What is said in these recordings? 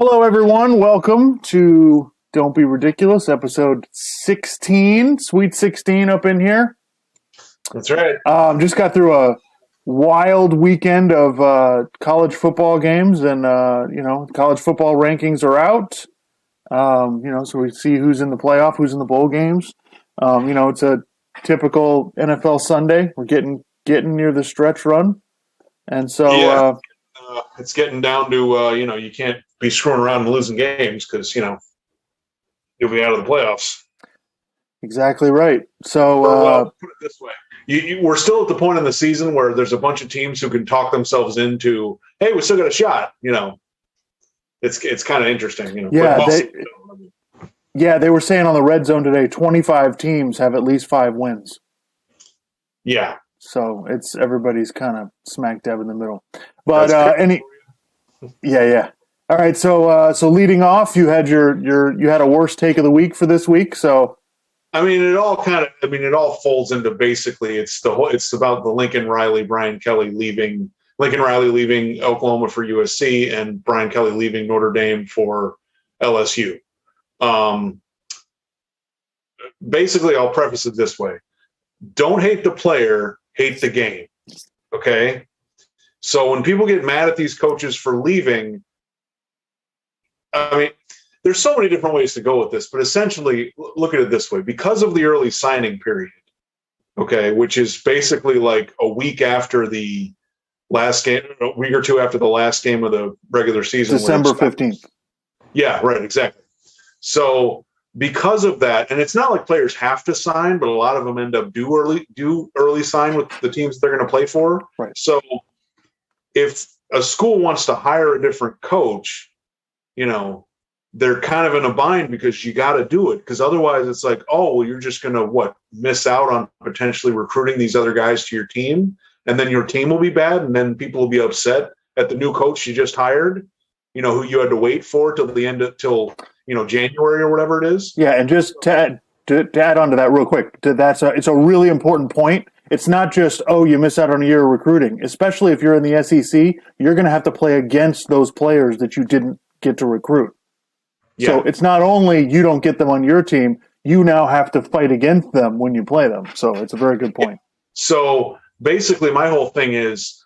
Hello, everyone. Welcome to Don't Be Ridiculous, episode 16, Sweet 16 up in here. That's right. Just got through a wild weekend of college football games, and, college football rankings are out. So we see who's in the playoff, who's in the bowl games. It's a typical NFL Sunday. We're getting near the stretch run. And so it's getting down to, you can't be screwing around and losing games because, you'll be out of the playoffs. Exactly right. So put it this way. We're still at the point in the season where there's a bunch of teams who can talk themselves into, hey, we still got a shot. It's kind of interesting. They were saying on the Red Zone today, 25 teams have at least 5 wins. Yeah. So it's everybody's kind of smack dab in the middle. But yeah. All right. So leading off, you had a worst take of the week for this week. So it all folds into basically it's about the Lincoln Riley, Brian Kelly leaving. Lincoln Riley leaving Oklahoma for USC and Brian Kelly leaving Notre Dame for LSU. Basically, I'll preface it this way. Don't hate the player, hate the game. Okay? So when people get mad at these coaches for leaving, there's so many different ways to go with this, but essentially, look at it this way. Because of the early signing period, okay, which is basically like a week after the last game, a week or two after the last game of the regular season. December 15th. Yeah, right, exactly. So because of that, and it's not like players have to sign, but a lot of them end up do early sign with the teams they're going to play for. Right. So if a school wants to hire a different coach, they're kind of in a bind because you got to do it. Because otherwise it's like, oh, well, you're just going to miss out on potentially recruiting these other guys to your team. And then your team will be bad. And then people will be upset at the new coach you just hired, who you had to wait for till January or whatever it is. Yeah. And just to add on to that real quick, it's a really important point. It's not just, you miss out on a year of recruiting, especially if you're in the SEC, you're going to have to play against those players that you didn't get to recruit. Yeah. So it's not only you don't get them on your team, you now have to fight against them when you play them. So it's a very good point. So basically my whole thing is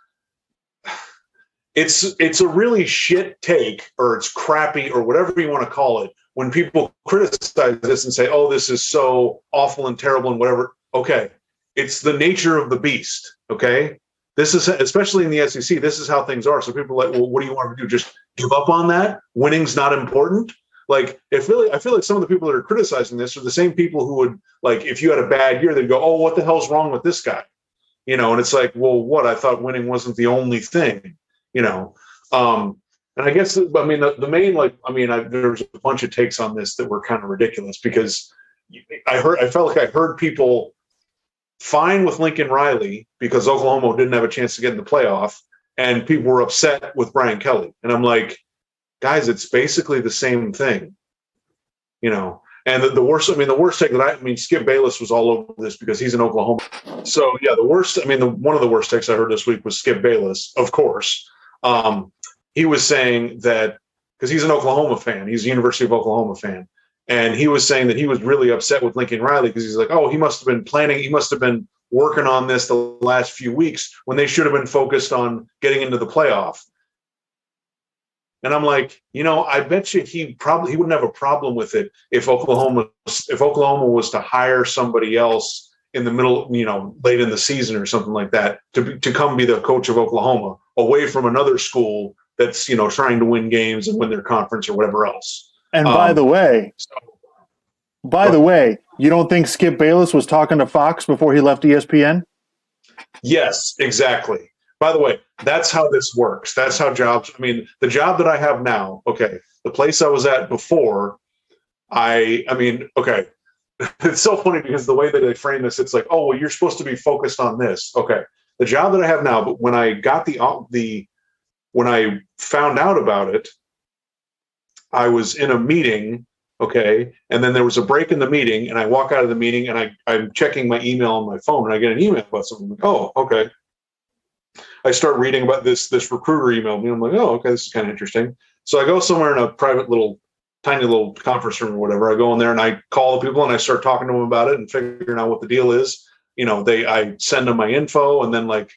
it's a really shit take, or it's crappy, or whatever you want to call it, when people criticize this and say, oh, this is so awful and terrible and whatever. Okay. It's the nature of the beast. Okay. This is, especially in the SEC, this is how things are. So people are like, well, what do you want to do? Just give up on that? Winning's not important? Like, I feel like some of the people that are criticizing this are the same people who would, like, if you had a bad year, they'd go, oh, what the hell's wrong with this guy? And it's like, well, what? I thought winning wasn't the only thing, And I guess, the main, there's a bunch of takes on this that were kind of ridiculous because I felt like I heard people fine with Lincoln Riley because Oklahoma didn't have a chance to get in the playoff, and people were upset with Brian Kelly. And I'm like, guys, it's basically the same thing, And the worst take that Skip Bayless was all over this because he's in Oklahoma. So yeah, one of the worst takes I heard this week was Skip Bayless, of course. He was saying that because he's an Oklahoma fan, he's a University of Oklahoma fan. And he was saying that he was really upset with Lincoln Riley because he's like, oh, he must have been working on this the last few weeks when they should have been focused on getting into the playoff. And I'm like, I bet you he wouldn't have a problem with it if Oklahoma was to hire somebody else in the middle, late in the season or something like that to come be the coach of Oklahoma away from another school that's, trying to win games and win their conference or whatever else. And by the way, you don't think Skip Bayless was talking to Fox before he left ESPN? Yes, exactly. By the way, that's how this works. That's how jobs, the job that I have now, okay, the place I was at before, okay, it's so funny because the way that they frame this, it's like, oh, well, you're supposed to be focused on this. Okay, the job that I have now, but when I got when I found out about it, I was in a meeting, okay, and then there was a break in the meeting, and I walk out of the meeting, and I'm checking my email on my phone, and I get an email about something. Like, oh, okay. I start reading about this recruiter emailed me. I'm like, oh, okay, this is kind of interesting. So I go somewhere in a private little, tiny little conference room or whatever. I go in there and I call the people and I start talking to them about it and figuring out what the deal is. I send them my info, and then like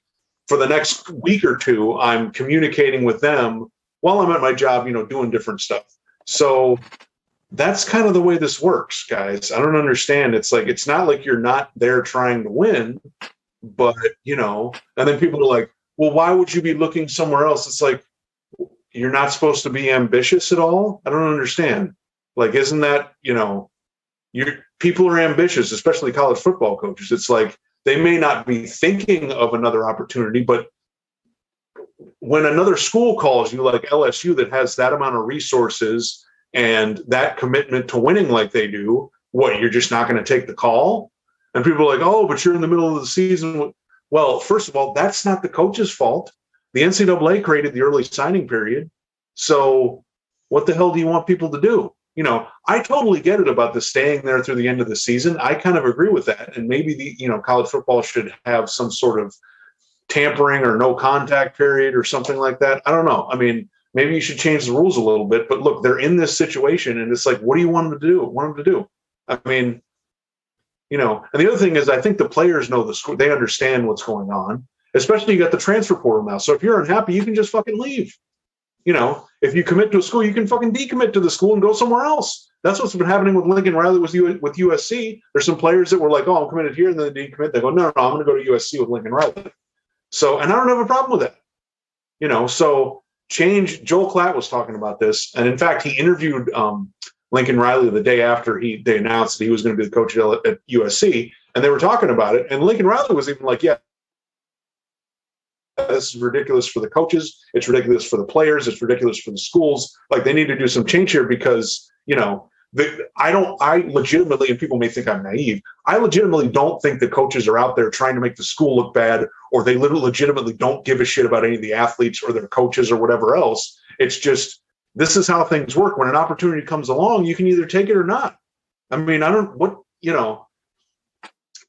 for the next week or two, I'm communicating with them while I'm at my job, doing different stuff. So that's kind of the way this works, guys. I don't understand. It's like, it's not like you're not there trying to win, but and then people are like, well, why would you be looking somewhere else? It's like, you're not supposed to be ambitious at all. I don't understand. Like, isn't that, people are ambitious, especially college football coaches. It's like, they may not be thinking of another opportunity, but when another school calls you, like LSU, that has that amount of resources and that commitment to winning like they do, what, you're just not going to take the call? And people are like, oh, but you're in the middle of the season. Well, first of all, that's not the coach's fault. The NCAA created the early signing period. So what the hell do you want people to do? I totally get it about the staying there through the end of the season. I kind of agree with that. And maybe college football should have some sort of tampering or no contact period or something like that. I don't know. I mean, maybe you should change the rules a little bit, but look, they're in this situation and it's like, what do you want them to do? I mean, and the other thing is, I think the players know the school, they understand what's going on, especially you got the transfer portal now. So if you're unhappy, you can just fucking leave. If you commit to a school, you can fucking decommit to the school and go somewhere else. That's what's been happening with Lincoln Riley with USC. There's some players that were like, oh, I'm committed here, and then they decommit. They go, no, I'm going to go to USC with Lincoln Riley. So, and I don't have a problem with that. So change. Joel Klatt was talking about this, and in fact, he interviewed Lincoln Riley the day after they announced that he was going to be the coach at USC, and they were talking about it. And Lincoln Riley was even like, yeah, this is ridiculous for the coaches. It's ridiculous for the players. It's ridiculous for the schools. Like, they need to do some change here because, I legitimately, and people may think I'm naive, I legitimately don't think the coaches are out there trying to make the school look bad, or they legitimately don't give a shit about any of the athletes or their coaches or whatever else. It's just, this is how things work. When an opportunity comes along, you can either take it or not. I mean,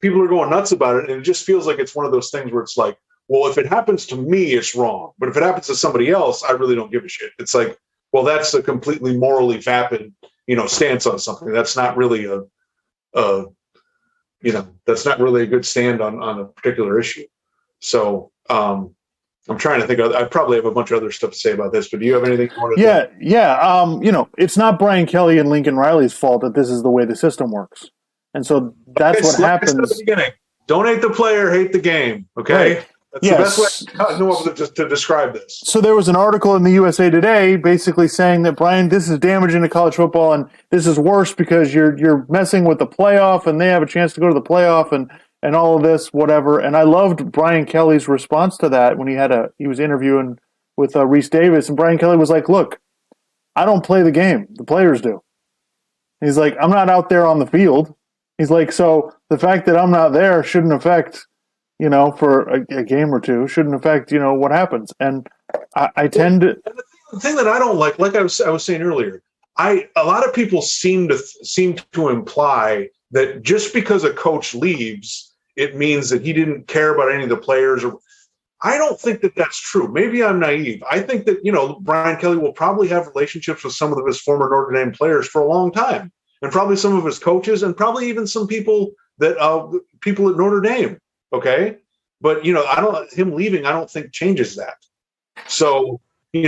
people are going nuts about it. And it just feels like it's one of those things where it's like, well, if it happens to me, it's wrong. But if it happens to somebody else, I really don't give a shit. It's like, well, that's a completely morally vapid, stance on something. That's not really that's not really a good stand on a particular issue. So I'm trying to think. I probably have a bunch of other stuff to say about this, but do you have anything you want to say? Yeah. It's not Brian Kelly and Lincoln Riley's fault that this is the way the system works. And so that's what happens. At the beginning. Don't hate the player, hate the game. Okay. Right. That's the best way to describe this. So there was an article in the USA Today basically saying that, Brian, this is damaging to college football, and this is worse because you're messing with the playoff, and they have a chance to go to the playoff, and all of this, whatever. And I loved Brian Kelly's response to that when he was interviewing with Reese Davis, and Brian Kelly was like, look, I don't play the game. The players do. He's like, I'm not out there on the field. He's like, so the fact that I'm not there shouldn't affect, for a game or two, shouldn't affect, what happens. And I tend to. The thing that I don't like I was saying earlier, a lot of people seem to imply that just because a coach leaves, it means that he didn't care about any of the players. I don't think that that's true. Maybe I'm naive. I think that, Brian Kelly will probably have relationships with some of his former Notre Dame players for a long time, and probably some of his coaches, and probably even some people people at Notre Dame. Okay. But, him leaving, I don't think changes that. So, and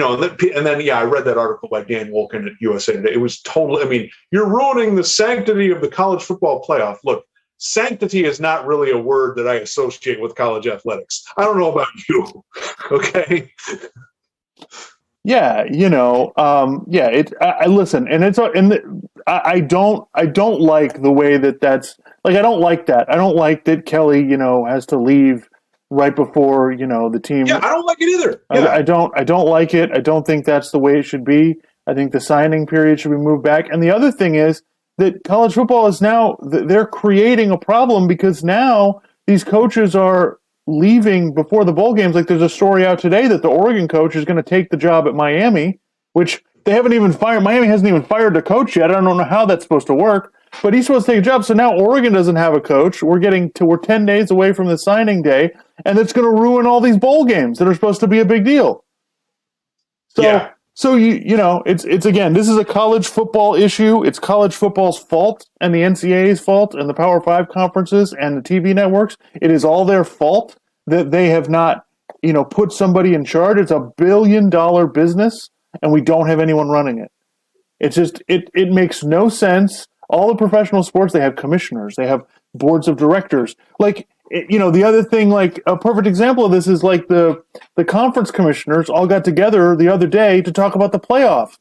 then, I read that article by Dan Wolken at USA Today. It was totally, you're ruining the sanctity of the college football playoff. Look, sanctity is not really a word that I associate with college athletics. I don't know about you. Okay. Yeah. I listen, and I don't like the way that's like, I don't like that. I don't like that Kelly, has to leave right before, the team. Yeah, I don't like it either. Yeah. I don't like it. I don't think that's the way it should be. I think the signing period should be moved back. And the other thing is that college football is now, they're creating a problem because now these coaches are leaving before the bowl games. Like, there's a story out today that the Oregon coach is going to take the job at Miami, which they haven't even fired. Miami hasn't even fired the coach yet. I don't know how that's supposed to work, but he's supposed to take a job. So now Oregon doesn't have a coach. We're 10 days away from the signing day, and it's going to ruin all these bowl games that are supposed to be a big deal. So So you know, it's again, this is a college football issue. It's college football's fault and the NCAA's fault and the Power Five conferences and the TV networks. It is all their fault that they have not, you know, put somebody in charge. It's $1 billion business and we don't have anyone running it. It's just it makes no sense. All the professional sports, they have commissioners, they have boards of directors. Like, you know, the other thing, like a perfect example of this is like the conference commissioners all got together the other day to talk about the playoff.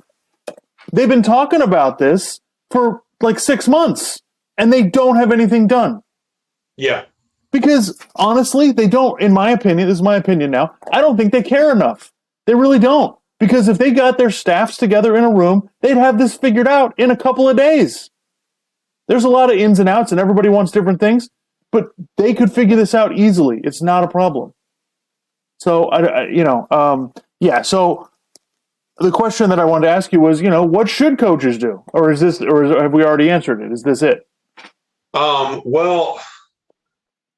They've been talking about this for like 6 months and they don't have anything done. Yeah. Because honestly, they don't, in my opinion, this is my opinion now, I don't think they care enough. They really don't. Because if they got their staffs together in a room, they'd have this figured out in a couple of days. There's a lot of ins and outs and everybody wants different things, but they could figure this out easily. It's not a problem. So, so the question that I wanted to ask you was, you know, what should coaches do? Or have we already answered it? Is this it? Well,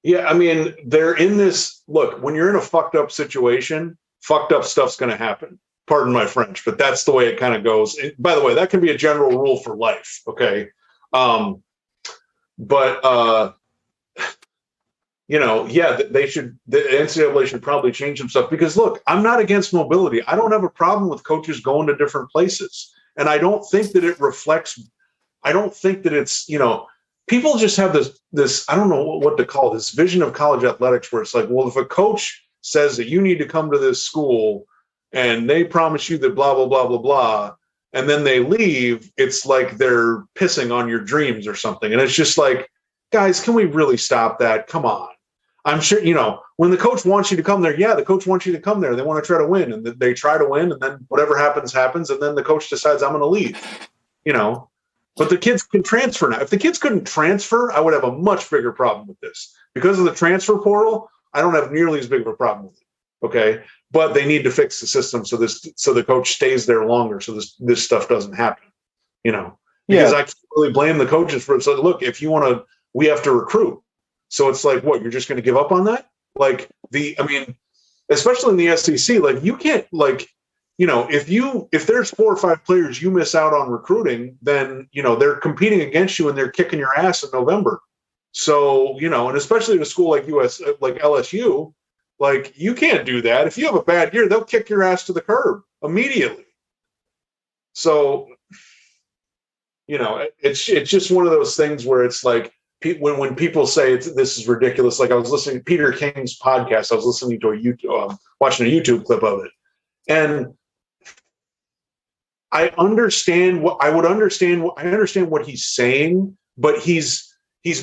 yeah, I mean, they're in this, look, when you're in a fucked up situation, fucked up stuff's going to happen. Pardon my French, but that's the way it kind of goes. By the way, that can be a general rule for life. Okay. You know, yeah, the NCAA should probably change some stuff because look, I'm not against mobility. I don't have a problem with coaches going to different places. And I don't think that it's, you know, people just have this, I don't know what to call this vision of college athletics where it's like, well, if a coach says that you need to come to this school and they promise you that blah, blah, blah, blah, blah, and then they leave, it's like they're pissing on your dreams or something. And it's just like, guys, can we really stop that? Come on. I'm sure, you know, when the coach wants you to come there, yeah, the coach wants you to come there. They want to try to win, and they try to win, and then whatever happens, happens, and then the coach decides I'm going to leave, you know. But the kids can transfer now. If the kids couldn't transfer, I would have a much bigger problem with this. Because of the transfer portal, I don't have nearly as big of a problem with it. Okay. But they need to fix the system so the coach stays there longer so this stuff doesn't happen. You know, because I can't really blame the coaches for it. So look, if you want to, we have to recruit. So it's like, what, you're just going to give up on that? Like especially in the SEC, like you can't, like, you know, if there's 4 or 5 players you miss out on recruiting, then, you know, they're competing against you and they're kicking your ass in November. So, you know, and especially at a school like LSU, like you can't do that. If you have a bad year, they'll kick your ass to the curb immediately. So, you know, it's just one of those things where it's like when people say this is ridiculous. Like I was listening to Peter King's podcast. I was listening to watching a YouTube clip of it, and I understand what he's saying, but he's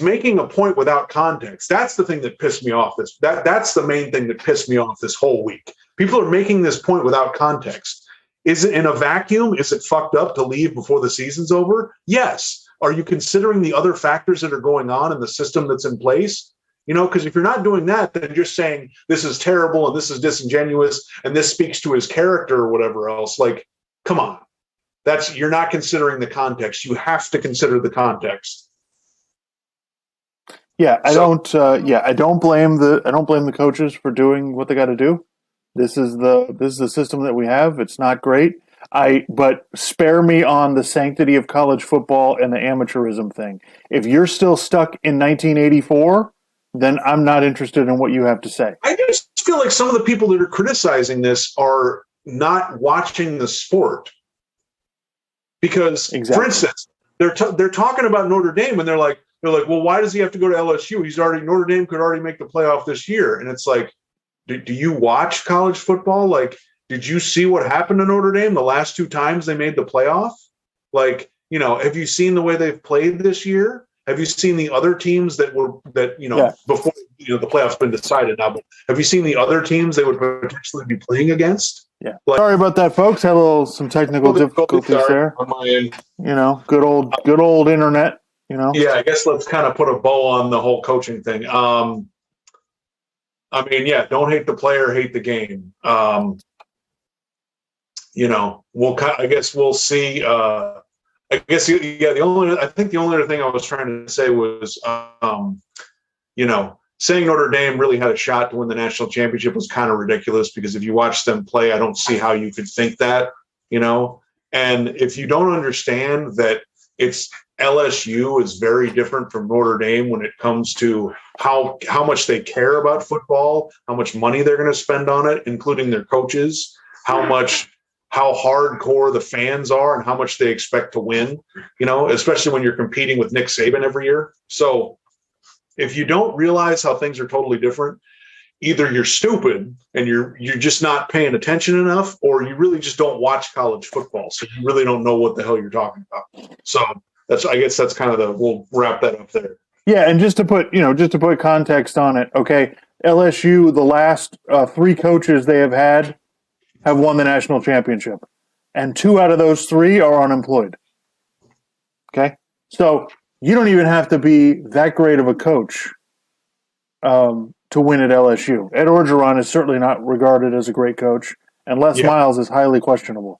making a point without context. That's the thing that pissed me off. That's the main thing that pissed me off this whole week. People are making this point without context. Is it in a vacuum? Is it fucked up to leave before the season's over? Yes. Are you considering the other factors that are going on in the system that's in place? You know, because if you're not doing that, then you're saying this is terrible and this is disingenuous and this speaks to his character or whatever else. Like, come on. You're not considering the context. You have to consider the context. Yeah, I don't blame the coaches for doing what they got to do. This is the system that we have. It's not great. But spare me on the sanctity of college football and the amateurism thing. If you're still stuck in 1984, then I'm not interested in what you have to say. I just feel like some of the people that are criticizing this are not watching the sport. Because, For instance, they're talking about Notre Dame, and they're like, well, why does he have to go to LSU? Notre Dame could already make the playoff this year, and it's like, do you watch college football? Like, did you see what happened to Notre Dame the last 2 times they made the playoff? Like, you know, have you seen the way they've played this year? Have you seen the other teams before, you know, the playoff's been decided now, but have you seen the other teams they would potentially be playing against? Yeah. Sorry about that, folks. Had some technical difficulties there. On my end. You know, good old internet, you know. Yeah, I guess let's kind of put a bow on the whole coaching thing. I mean, yeah, don't hate the player, hate the game. You know, I guess we'll see. The only other thing I was trying to say was, you know, saying Notre Dame really had a shot to win the national championship was kind of ridiculous because if you watch them play, I don't see how you could think that. you know? And if you don't understand that it's LSU is very different from Notre Dame when it comes to how much they care about football, how much money they're going to spend on it, including their coaches, how hardcore the fans are and how much they expect to win, you know, especially when you're competing with Nick Saban every year. So if you don't realize how things are totally different, either you're stupid and you're just not paying attention enough, or you really just don't watch college football. So you really don't know what the hell you're talking about. So I guess that's kind of we'll wrap that up there. Yeah. And just to put context on it. Okay. LSU, the last 3 coaches they have had have won the national championship, and 2 out of those 3 are unemployed. Okay. So you don't even have to be that great of a coach to win at LSU. Ed Orgeron is certainly not regarded as a great coach, and Les Miles is highly questionable.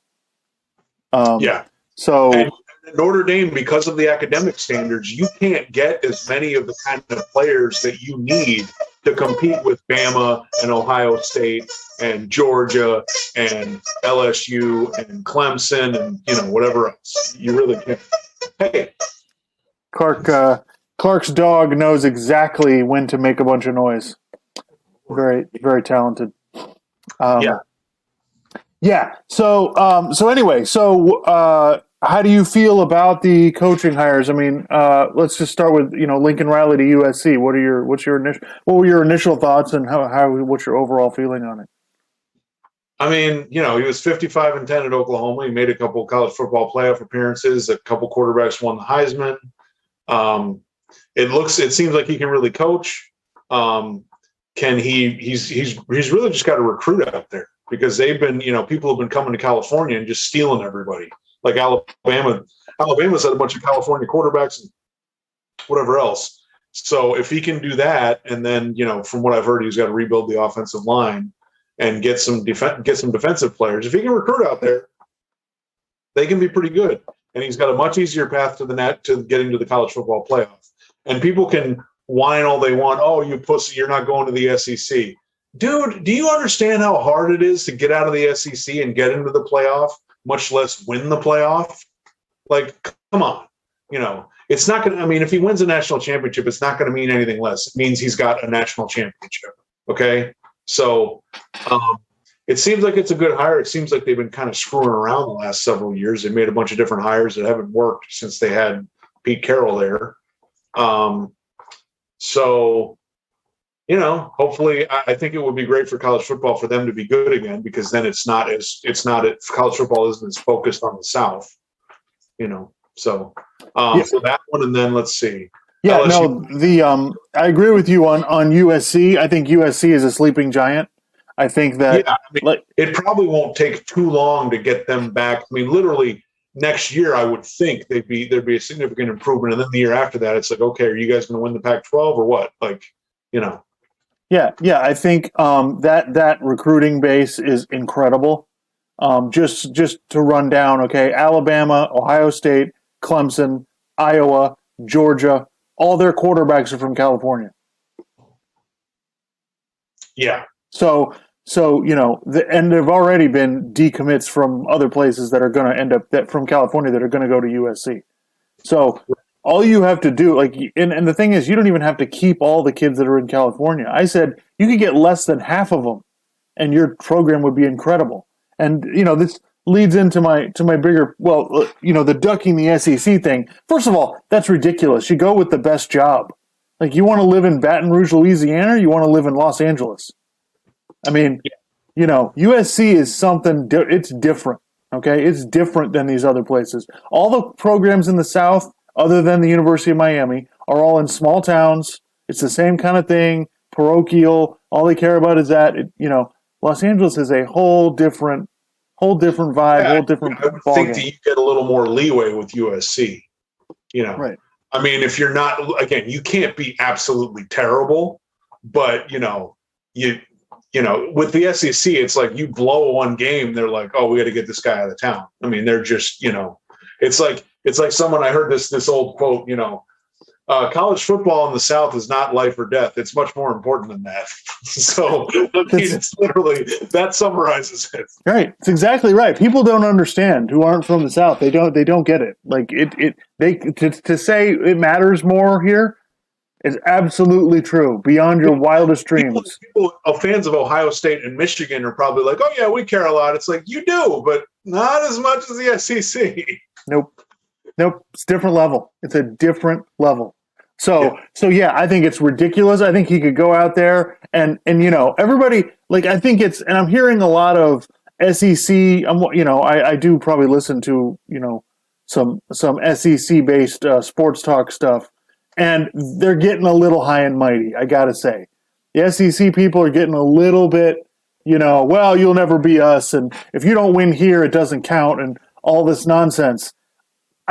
So and Notre Dame, because of the academic standards, you can't get as many of the kind of players that you need to compete with Bama and Ohio State and Georgia and LSU and Clemson and whatever else. You really can't. Hey, Clark's dog knows exactly when to make a bunch of noise. Very, very talented. Yeah. So anyway, how do you feel about the coaching hires? I mean, let's just start with Lincoln Riley to USC. What were your initial thoughts, and what's your overall feeling on it? I mean, he was 55-10 at Oklahoma. He made a couple college football playoff appearances. A couple quarterbacks won the Heisman. It seems like he can really coach. He's really just got to recruit out there, because they've been, people have been coming to California and just stealing everybody. Like Alabama's had a bunch of California quarterbacks and whatever else. So if he can do that, and then, from what I've heard, he's got to rebuild the offensive line and get some defensive players. If he can recruit out there, they can be pretty good. And he's got a much easier path to getting to the college football playoff. And people can whine all they want. Oh, you pussy, you're not going to the SEC. Dude, do you understand how hard it is to get out of the SEC and get into the playoff, much less win the playoff? Like, come on. It's not going to, if he wins a national championship, it's not going to mean anything less. It means he's got a national championship. Okay. So it seems like it's a good hire. It seems like they've been kind of screwing around the last several years. They made a bunch of different hires that haven't worked since they had Pete Carroll there. So, hopefully, I think it would be great for college football for them to be good again, because then college football isn't as focused on the South, So that one, and then let's see. Yeah, LSU. I agree with you on USC. I think USC is a sleeping giant. I think that it probably won't take too long to get them back. literally next year, I would think there'd be a significant improvement, and then the year after that, it's like, okay, are you guys going to win the Pac-12 or what? Yeah. I think that recruiting base is incredible. Just to run down, okay, Alabama, Ohio State, Clemson, Iowa, Georgia, all their quarterbacks are from California. Yeah. So and there've already been decommits from other places that are going to end up from California that are going to go to USC. So all you have to do, and the thing is, you don't even have to keep all the kids that are in California. I said you could get less than half of them, and your program would be incredible. And this leads into my bigger, the ducking the SEC thing. First of all, that's ridiculous. You go with the best job. Like, you want to live in Baton Rouge, Louisiana, or you want to live in Los Angeles? USC is something. It's different. Okay, it's different than these other places. All the programs in the South, other than the University of Miami, are all in small towns. It's the same kind of thing, parochial. All they care about is that, Los Angeles is a whole different vibe, whole different I would think that you get a little more leeway with USC, Right. If you're not, again, you can't be absolutely terrible, but, with the SEC, it's like you blow one game, they're like, oh, we got to get this guy out of town. They're just, it's like someone, I heard this old quote, college football in the South is not life or death. It's much more important than that. So I mean, it's literally that summarizes it. Right. It's exactly right. People don't understand who aren't from the South. They don't get it. Like to say it matters more here is absolutely true. Beyond your wildest dreams. People fans of Ohio State and Michigan are probably like, oh yeah, we care a lot. It's like, you do, but not as much as the SEC. Nope. It's a different level. It's a different level. So yeah, I think it's ridiculous. I think he could go out there and everybody, like, I think it's, and I'm hearing a lot of SEC. I do probably listen to some SEC based sports talk stuff, and they're getting a little high and mighty. I gotta say, the SEC people are getting a little bit, well, you'll never be us, and if you don't win here, it doesn't count, and all this nonsense.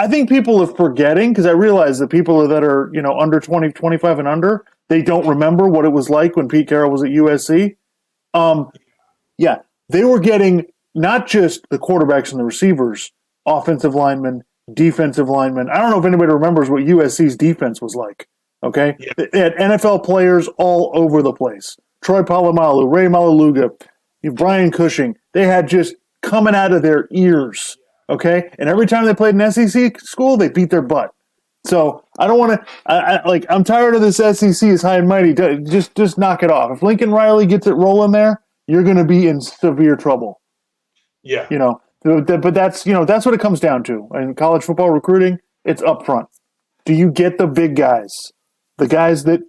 I think people are forgetting, because I realize that people that are, under 20, 25 and under, they don't remember what it was like when Pete Carroll was at USC. Yeah, they were getting not just the quarterbacks and the receivers, offensive linemen, defensive linemen. I don't know if anybody remembers what USC's defense was like. Okay, They had NFL players all over the place. Troy Polamalu, Ray Malaluga, Brian Cushing. They had just coming out of their ears. Okay, and every time they played an SEC school, they beat their butt. So I don't want to. I'm tired of this SEC is high and mighty. Just knock it off. If Lincoln Riley gets it rolling there, you're going to be in severe trouble. Yeah, but that's that's what it comes down to. In college football recruiting, it's upfront. Do you get the big guys, the guys that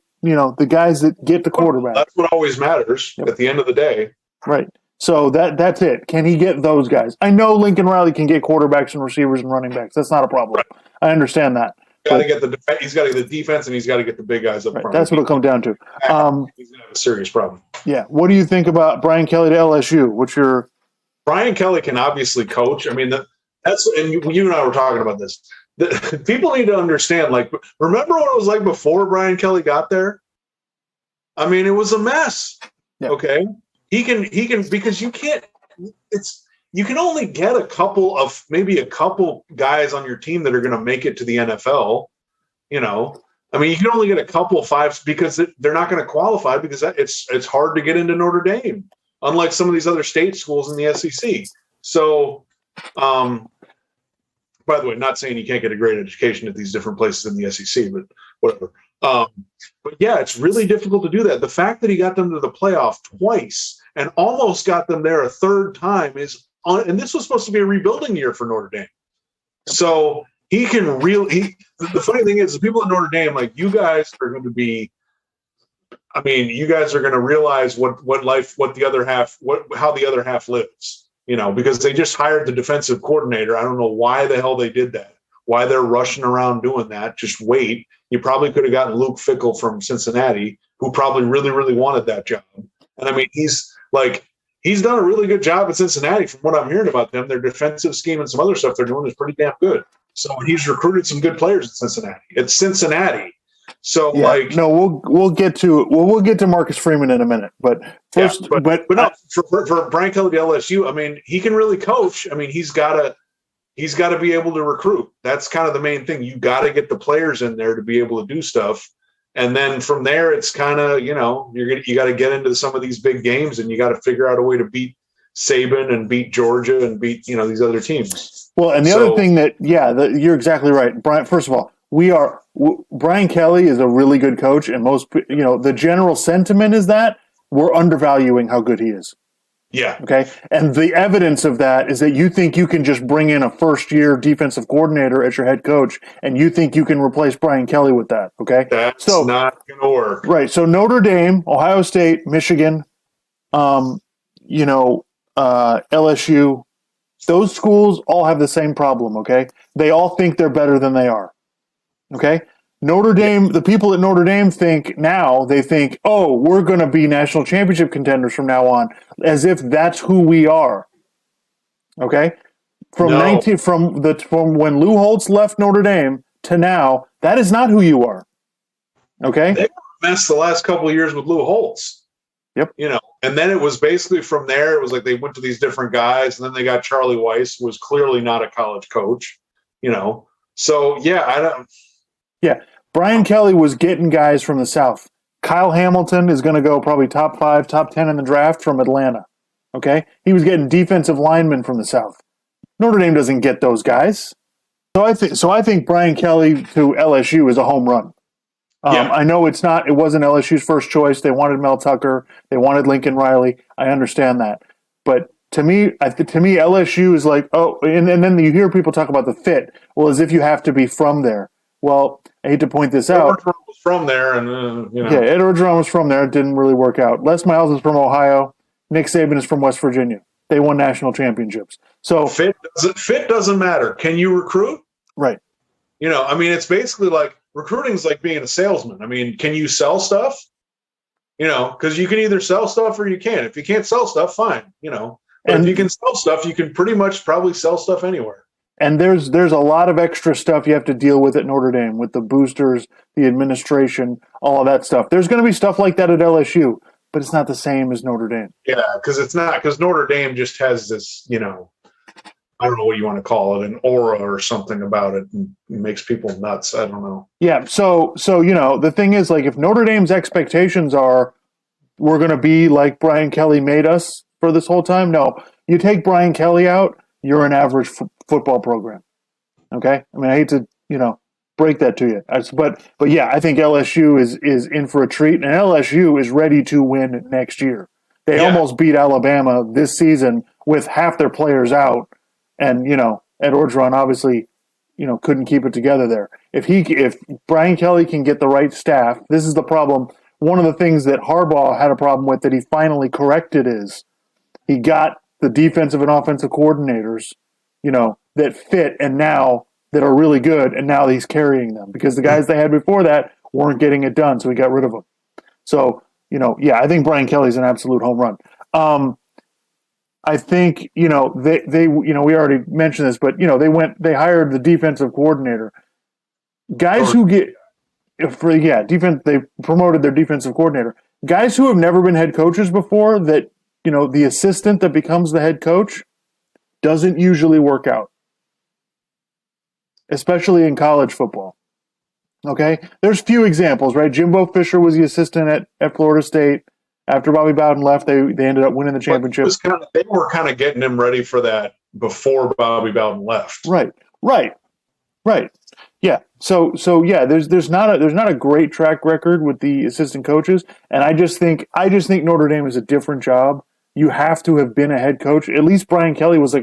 get the quarterback? That's what always matters at the end of the day. Right. So that's it. Can he get those guys? I know Lincoln Riley can get quarterbacks and receivers and running backs. That's not a problem. Right. I understand that. He's got to get the defense, and he's got to get the big guys up front. That's what it'll come down to. He's going to have a serious problem. Yeah. What do you think about Brian Kelly to LSU? Brian Kelly can obviously coach. I mean, and you and I were talking about this. People need to understand. Like, remember what it was like before Brian Kelly got there? I mean, it was a mess. Yeah. Okay. He can because you can't. You can only get maybe a couple guys on your team that are going to make it to the NFL. I mean, you can only get a couple fives because they're not going to qualify because it's hard to get into Notre Dame, unlike some of these other state schools in the SEC. So, by the way, not saying you can't get a great education at these different places in the SEC, but whatever. But yeah, it's really difficult to do that. The fact that he got them to the playoff twice and almost got them there a third time and this was supposed to be a rebuilding year for Notre Dame. So he can the funny thing is the people at Notre Dame, like, you guys are going to be, I mean, you guys are going to realize how the other half lives, because they just hired the defensive coordinator. I don't know why the hell they did that, why they're rushing around doing that. Just wait. You probably could have gotten Luke Fickell from Cincinnati, who probably really, really wanted that job. And I mean, he's done a really good job at Cincinnati from what I'm hearing about them. Their defensive scheme and some other stuff they're doing is pretty damn good. So he's recruited some good players at Cincinnati. It's Cincinnati. So we'll get to Marcus Freeman in a minute, but first, for Brian Kelly to LSU, I mean, he can really coach. I mean, he's got to be able to recruit. That's kind of the main thing. You got to get the players in there to be able to do stuff. And then from there, it's kind of, you got to get into some of these big games, and you got to figure out a way to beat Saban and beat Georgia and beat, these other teams. Well, and the other thing you're exactly right, Brian. First of all, Brian Kelly is a really good coach, and most, the general sentiment is that we're undervaluing how good he is. Yeah. Okay. And the evidence of that is that you think you can just bring in a first-year defensive coordinator as your head coach, and you think you can replace Brian Kelly with that. Okay. That's not going to work. Right. So Notre Dame, Ohio State, Michigan, LSU, those schools all have the same problem. Okay. They all think they're better than they are. Okay. Notre Dame, the people at Notre Dame think, oh, we're going to be national championship contenders from now on, as if that's who we are. Okay? From when Lou Holtz left Notre Dame to now, that is not who you are. Okay? They messed the last couple of years with Lou Holtz. Yep. And then it was basically from there, it was like they went to these different guys, and then they got Charlie Weiss, who was clearly not a college coach, So, yeah, I don't. Yeah. Brian Kelly was getting guys from the South. Kyle Hamilton is going to go probably top 5, top 10 in the draft from Atlanta. Okay? He was getting defensive linemen from the South. Notre Dame doesn't get those guys. So I think Brian Kelly to LSU is a home run. I know it wasn't LSU's first choice. They wanted Mel Tucker. They wanted Lincoln Riley. I understand that. But to me, LSU is like, and then you hear people talk about the fit. Well, as if you have to be from there. Well, I hate to point this out. Orgeron was from there, and Yeah, Ed Orgeron was from there. It didn't really work out. Les Miles is from Ohio. Nick Saban is from West Virginia. They won national championships. So fit doesn't matter. Can you recruit? Right. It's basically like recruiting is like being a salesman. I mean, can you sell stuff? Because you can either sell stuff or you can't. If you can't sell stuff, fine. But if you can sell stuff, you can pretty much probably sell stuff anywhere. And there's a lot of extra stuff you have to deal with at Notre Dame with the boosters, the administration, all of that stuff. There's going to be stuff like that at LSU, but it's not the same as Notre Dame. Yeah, because Notre Dame just has this, I don't know what you want to call it, an aura or something about it, and it makes people nuts. I don't know. Yeah, so the thing is, like, if Notre Dame's expectations are we're going to be like Brian Kelly made us for this whole time, no. You take Brian Kelly out, you're an average football program. Okay? I mean, I hate to, break that to you. But yeah, I think LSU is in for a treat, and LSU is ready to win next year. They almost beat Alabama this season with half their players out. And, Ed Orgeron obviously, couldn't keep it together there. If Brian Kelly can get the right staff, this is the problem. One of the things that Harbaugh had a problem with that he finally corrected is he got the defensive and offensive coordinators, that fit and now that are really good, and now he's carrying them because the guys they had before that weren't getting it done, so he got rid of them. So, I think Brian Kelly's an absolute home run. I think, they we already mentioned this, but, they hired the defensive coordinator. Guys who get, defense, they promoted their defensive coordinator. Guys who have never been head coaches before that, the assistant that becomes the head coach doesn't usually work out, especially in college football. Okay? There's few examples, right? Jimbo Fisher was the assistant at Florida State. After Bobby Bowden left, they ended up winning the championship. They were kind of getting him ready for that before Bobby Bowden left. Right. Yeah. So yeah, there's not a great track record with the assistant coaches, and I just think Notre Dame is a different job. You have to have been a head coach. At least Brian Kelly was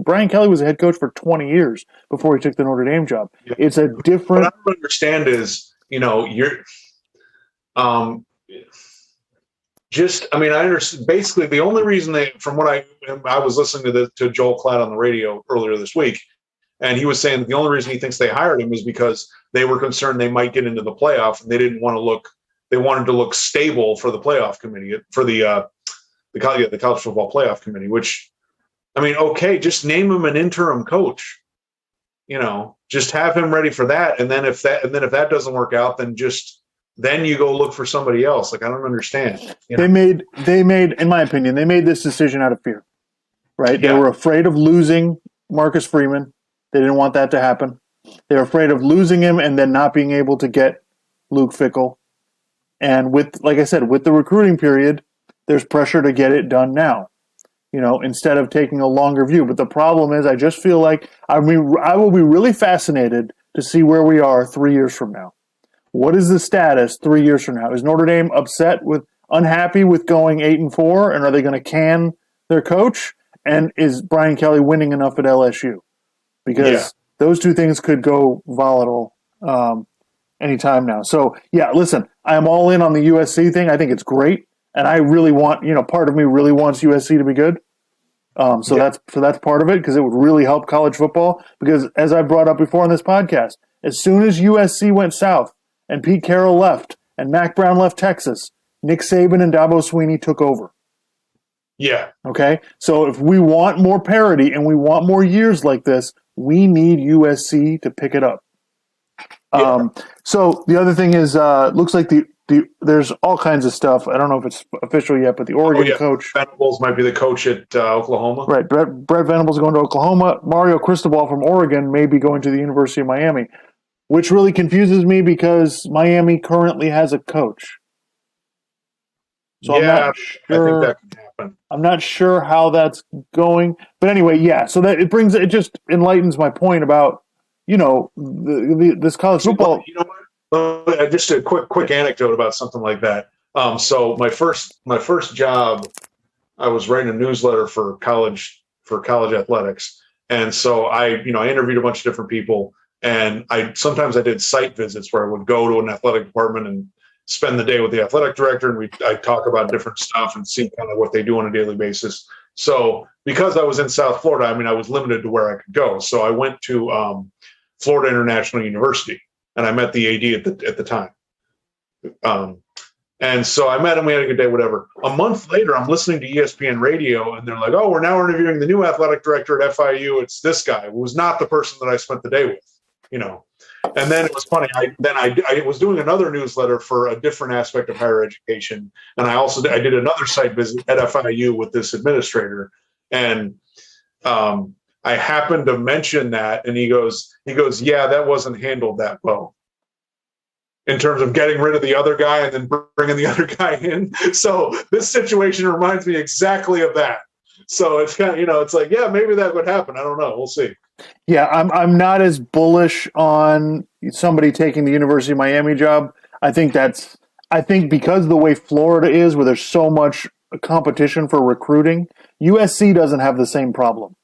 Brian Kelly was a head coach for 20 years before he took the Notre Dame job. Yeah. It's a different. What I don't understand is, you're I understand. Basically, the only reason from what I was listening to Joel Klatt on the radio earlier this week, and he was saying that the only reason he thinks they hired him is because they were concerned they might get into the playoff, and they didn't want to look. They wanted to look stable for the playoff committee, for the college football playoff committee. Which, okay, just name him an interim coach. Just have him ready for that, and then if that doesn't work out, then you go look for somebody else. Like, I don't understand. They made, in my opinion, they made this decision out of fear, right? Yeah. They were afraid of losing Marcus Freeman. They didn't want that to happen. They were afraid of losing him and then not being able to get Luke Fickell. And like I said, with the recruiting period, there's pressure to get it done now, instead of taking a longer view. But the problem is, I just feel like, I will be really fascinated to see where we are 3 years from now. What is the status 3 years from now? Is Notre Dame unhappy with going 8-4, and are they going to can their coach? And is Brian Kelly winning enough at LSU? Because those two things could go volatile anytime now. So, listen, I'm all in on the USC thing. I think it's great, and I really want, part of me really wants USC to be good. That's part of it, because it would really help college football. Because as I brought up before on this podcast, as soon as USC went south, and Pete Carroll left, and Mac Brown left Texas, Nick Saban and Dabo Swinney took over. Yeah. Okay? So if we want more parity and we want more years like this, we need USC to pick it up. Yeah. So the other thing is, looks like there's all kinds of stuff. I don't know if it's official yet, but the Oregon coach. Venables might be the coach at Oklahoma. Right. Brett Venables is going to Oklahoma. Mario Cristobal from Oregon may be going to the University of Miami. which really confuses me because Miami currently has a coach. So I'm Yeah, not I think sure. that can happen. I'm not sure how that's going. But anyway, yeah. So that it just enlightens my point about this college football. You know what? Just a quick anecdote about something like that. So my first job, I was writing a newsletter for college athletics, and so I interviewed a bunch of different people, and I did site visits where I would go to an athletic department and spend the day with the athletic director, and I talk about different stuff and see kind of what they do on a daily basis. So because I was in South Florida, I mean I was limited to where I could go. So I went to Florida International University, and I met the AD at the time. Um, and so I met him. We had a good day, whatever. A month later, I'm listening to ESPN radio, and they're like, "Oh, we're now interviewing the new athletic director at FIU. It's this guy who was not the person that I spent the day with." You know. And then it was funny. I was doing another newsletter for a different aspect of higher education, and I did another site visit at FIU with this administrator, and I happened to mention that, and he goes, "Yeah, that wasn't handled that well." In terms of getting rid of the other guy and then bringing the other guy in. So this situation reminds me exactly of that. So it's kind of, it's like, yeah, maybe that would happen. I don't know. We'll see. Yeah, I'm not as bullish on somebody taking the University of Miami job. I think because of the way Florida is, where there's so much competition for recruiting, USC doesn't have the same problem.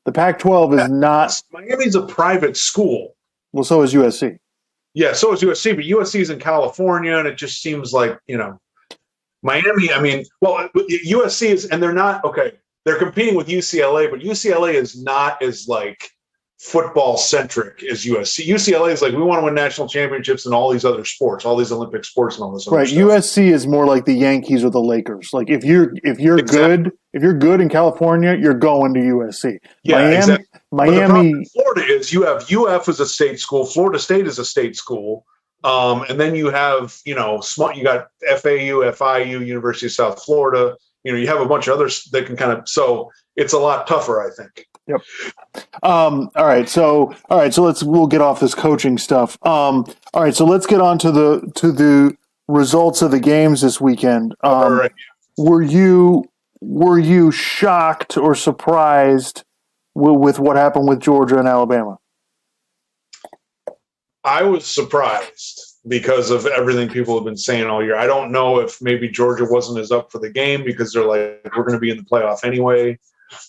The Pac-12 is not. Miami's a private school. Well, so is USC. Yeah, so is USC, but USC is in California, and it just seems like, Miami, I mean, well, USC is, and they're not, okay, they're competing with UCLA, but UCLA is not as, like, football-centric as USC. UCLA is like, we want to win national championships in all these other sports, all these Olympic sports and all this other right, stuff. USC is more like the Yankees or the Lakers. Like, if you're Exactly. good in California, you're going to USC. Yeah, exactly. But the problem Miami, in Florida is you have UF as a state school, Florida State is a state school, and then you have you got FAU, FIU, University of South Florida. You have a bunch of others that can kind of. So it's a lot tougher, I think. Yep. All right. So we'll get off this coaching stuff. All right. So let's get on to the results of the games this weekend. All right. Were you shocked or surprised with what happened with Georgia and Alabama? I was surprised because of everything people have been saying all year. I don't know if maybe Georgia wasn't as up for the game because they're like, we're going to be in the playoff anyway.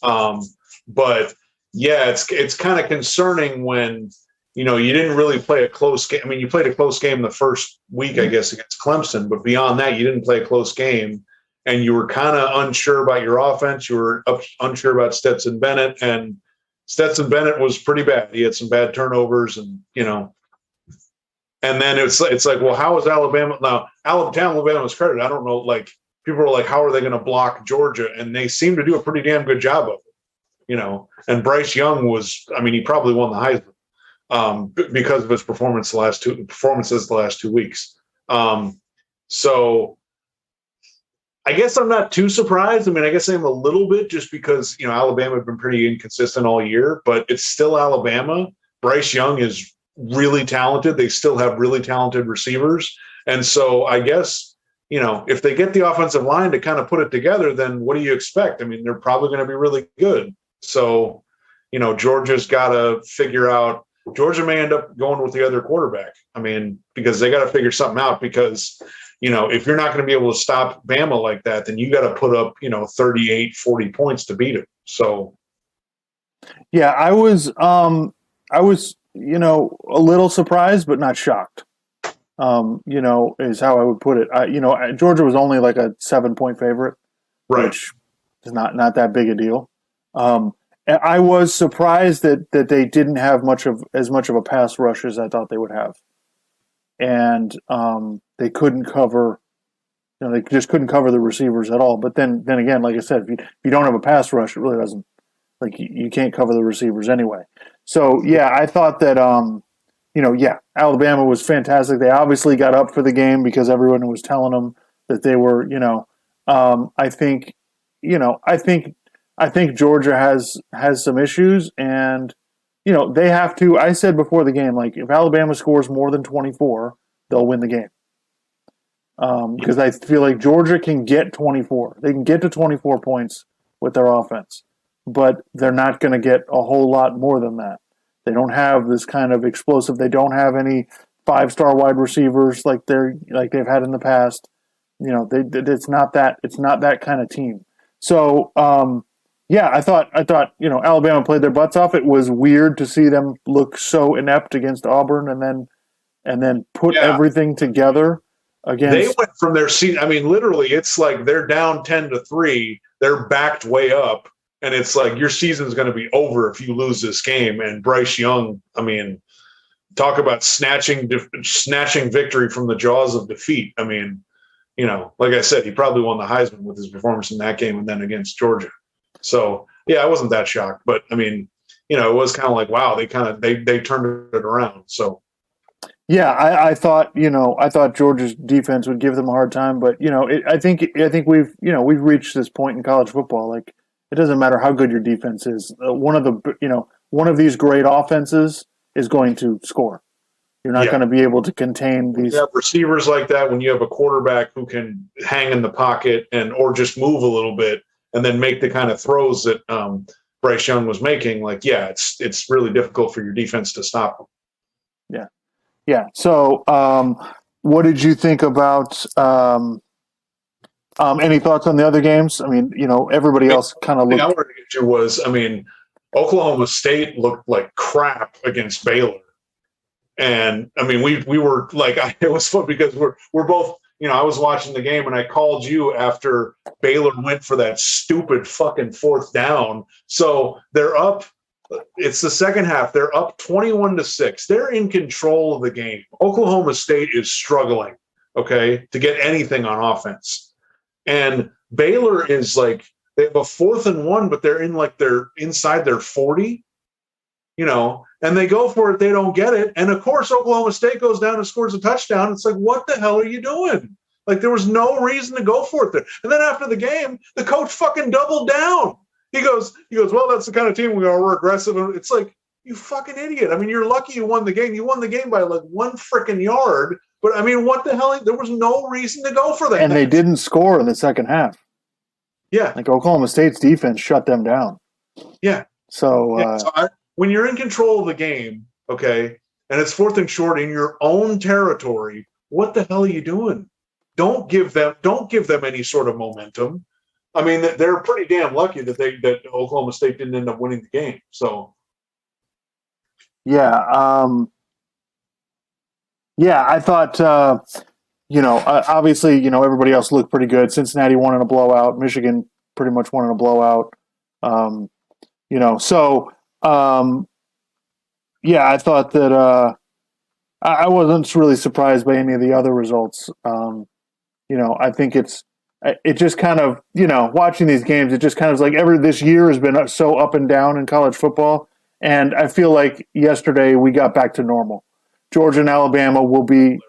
But yeah, it's kind of concerning when, you didn't really play a close game. I mean, you played a close game the first week, I guess, against Clemson, but beyond that, you didn't play a close game. And you were kind of unsure about your offense. You were unsure about Stetson Bennett, and Stetson Bennett was pretty bad. He had some bad turnovers, and and then it's like, well, how is Alabama now? Alabama's credit, I don't know. Like, people are like, how are they going to block Georgia? And they seem to do a pretty damn good job of it, And Bryce Young he probably won the Heisman because of his performances the last 2 weeks. So I guess I'm not too surprised. I mean, I guess I'm a little bit just because, Alabama have been pretty inconsistent all year, but it's still Alabama. Bryce Young is really talented. They still have really talented receivers. And so I guess, if they get the offensive line to kind of put it together, then what do you expect? I mean, they're probably going to be really good. So, Georgia's got to figure out. Georgia may end up going with the other quarterback. I mean, because they got to figure something out because – if you're not going to be able to stop Bama like that, then you got to put up, 38, 40 points to beat it. So, yeah, I was, a little surprised, but not shocked. Is how I would put it. Georgia was only like a 7-point favorite, right. Which is not that big a deal. And I was surprised that they didn't have as much of a pass rush as I thought they would have. And they couldn't cover, they just couldn't cover the receivers at all. But then again, like I said, if you don't have a pass rush, it really doesn't, like you can't cover the receivers anyway. So yeah, I thought that Alabama was fantastic. They obviously got up for the game because everyone was telling them that they were, I think Georgia has some issues, and they have to. I said before the game, like if Alabama scores more than 24, they'll win the game. Because I feel like Georgia can get 24. They can get to 24 points with their offense, but they're not going to get a whole lot more than that. They don't have this kind of explosive. They don't have any 5-star wide receivers like they've had in the past. It's not that kind of team. So I thought Alabama played their butts off. It was weird to see them look so inept against Auburn, and then put everything together against. They went from their seat. I mean, literally, it's like they're down 10-3. They're backed way up, and it's like your season's going to be over if you lose this game. And Bryce Young, I mean, talk about snatching victory from the jaws of defeat. I mean, like I said, he probably won the Heisman with his performance in that game and then against Georgia. So yeah, I wasn't that shocked, but I mean, it was kind of like, wow, they turned it around. So yeah, I thought Georgia's defense would give them a hard time, but I think we've reached this point in college football. Like it doesn't matter how good your defense is. One of these great offenses is going to score. You're not going to be able to contain these. You have receivers like that when you have a quarterback who can hang in the pocket or just move a little bit and then make the kind of throws that Bryce Young was making. Like, yeah, it's really difficult for your defense to stop them. Yeah. Yeah. So, what did you think about any thoughts on the other games? I mean, everybody else kind of looked. I wanted to get to was, I mean, Oklahoma State looked like crap against Baylor. And I mean, we were like, it was fun because we're both, I was watching the game and I called you after Baylor went for that stupid fucking 4th down. So they're up. It's the second half. They're up 21-6. They're in control of the game. Oklahoma State is struggling, to get anything on offense. And Baylor is like, they have a 4th and 1, but they're they're inside their 40, and they go for it. They don't get it. And of course, Oklahoma State goes down and scores a touchdown. It's like, what the hell are you doing? Like, there was no reason to go for it there. And then after the game, the coach fucking doubled down. He goes, well, that's the kind of team we're aggressive. It's like, you fucking idiot. I mean, you're lucky you won the game. You won the game by like 1 freaking yard. But I mean, what the hell? There was no reason to go for that. And they didn't score in the second half. Yeah. Like Oklahoma State's defense shut them down. Yeah. So, when you're in control of the game, and it's 4th and short in your own territory, what the hell are you doing? Don't give them any sort of momentum. I mean, they're pretty damn lucky that Oklahoma State didn't end up winning the game. So, yeah, I thought, obviously, everybody else looked pretty good. Cincinnati won in a blowout. Michigan pretty much won in a blowout. I thought that I wasn't really surprised by any of the other results. I think it just kind of, watching these games, it just kind of like this year has been so up and down in college football. And I feel like yesterday we got back to normal. Georgia and Alabama will be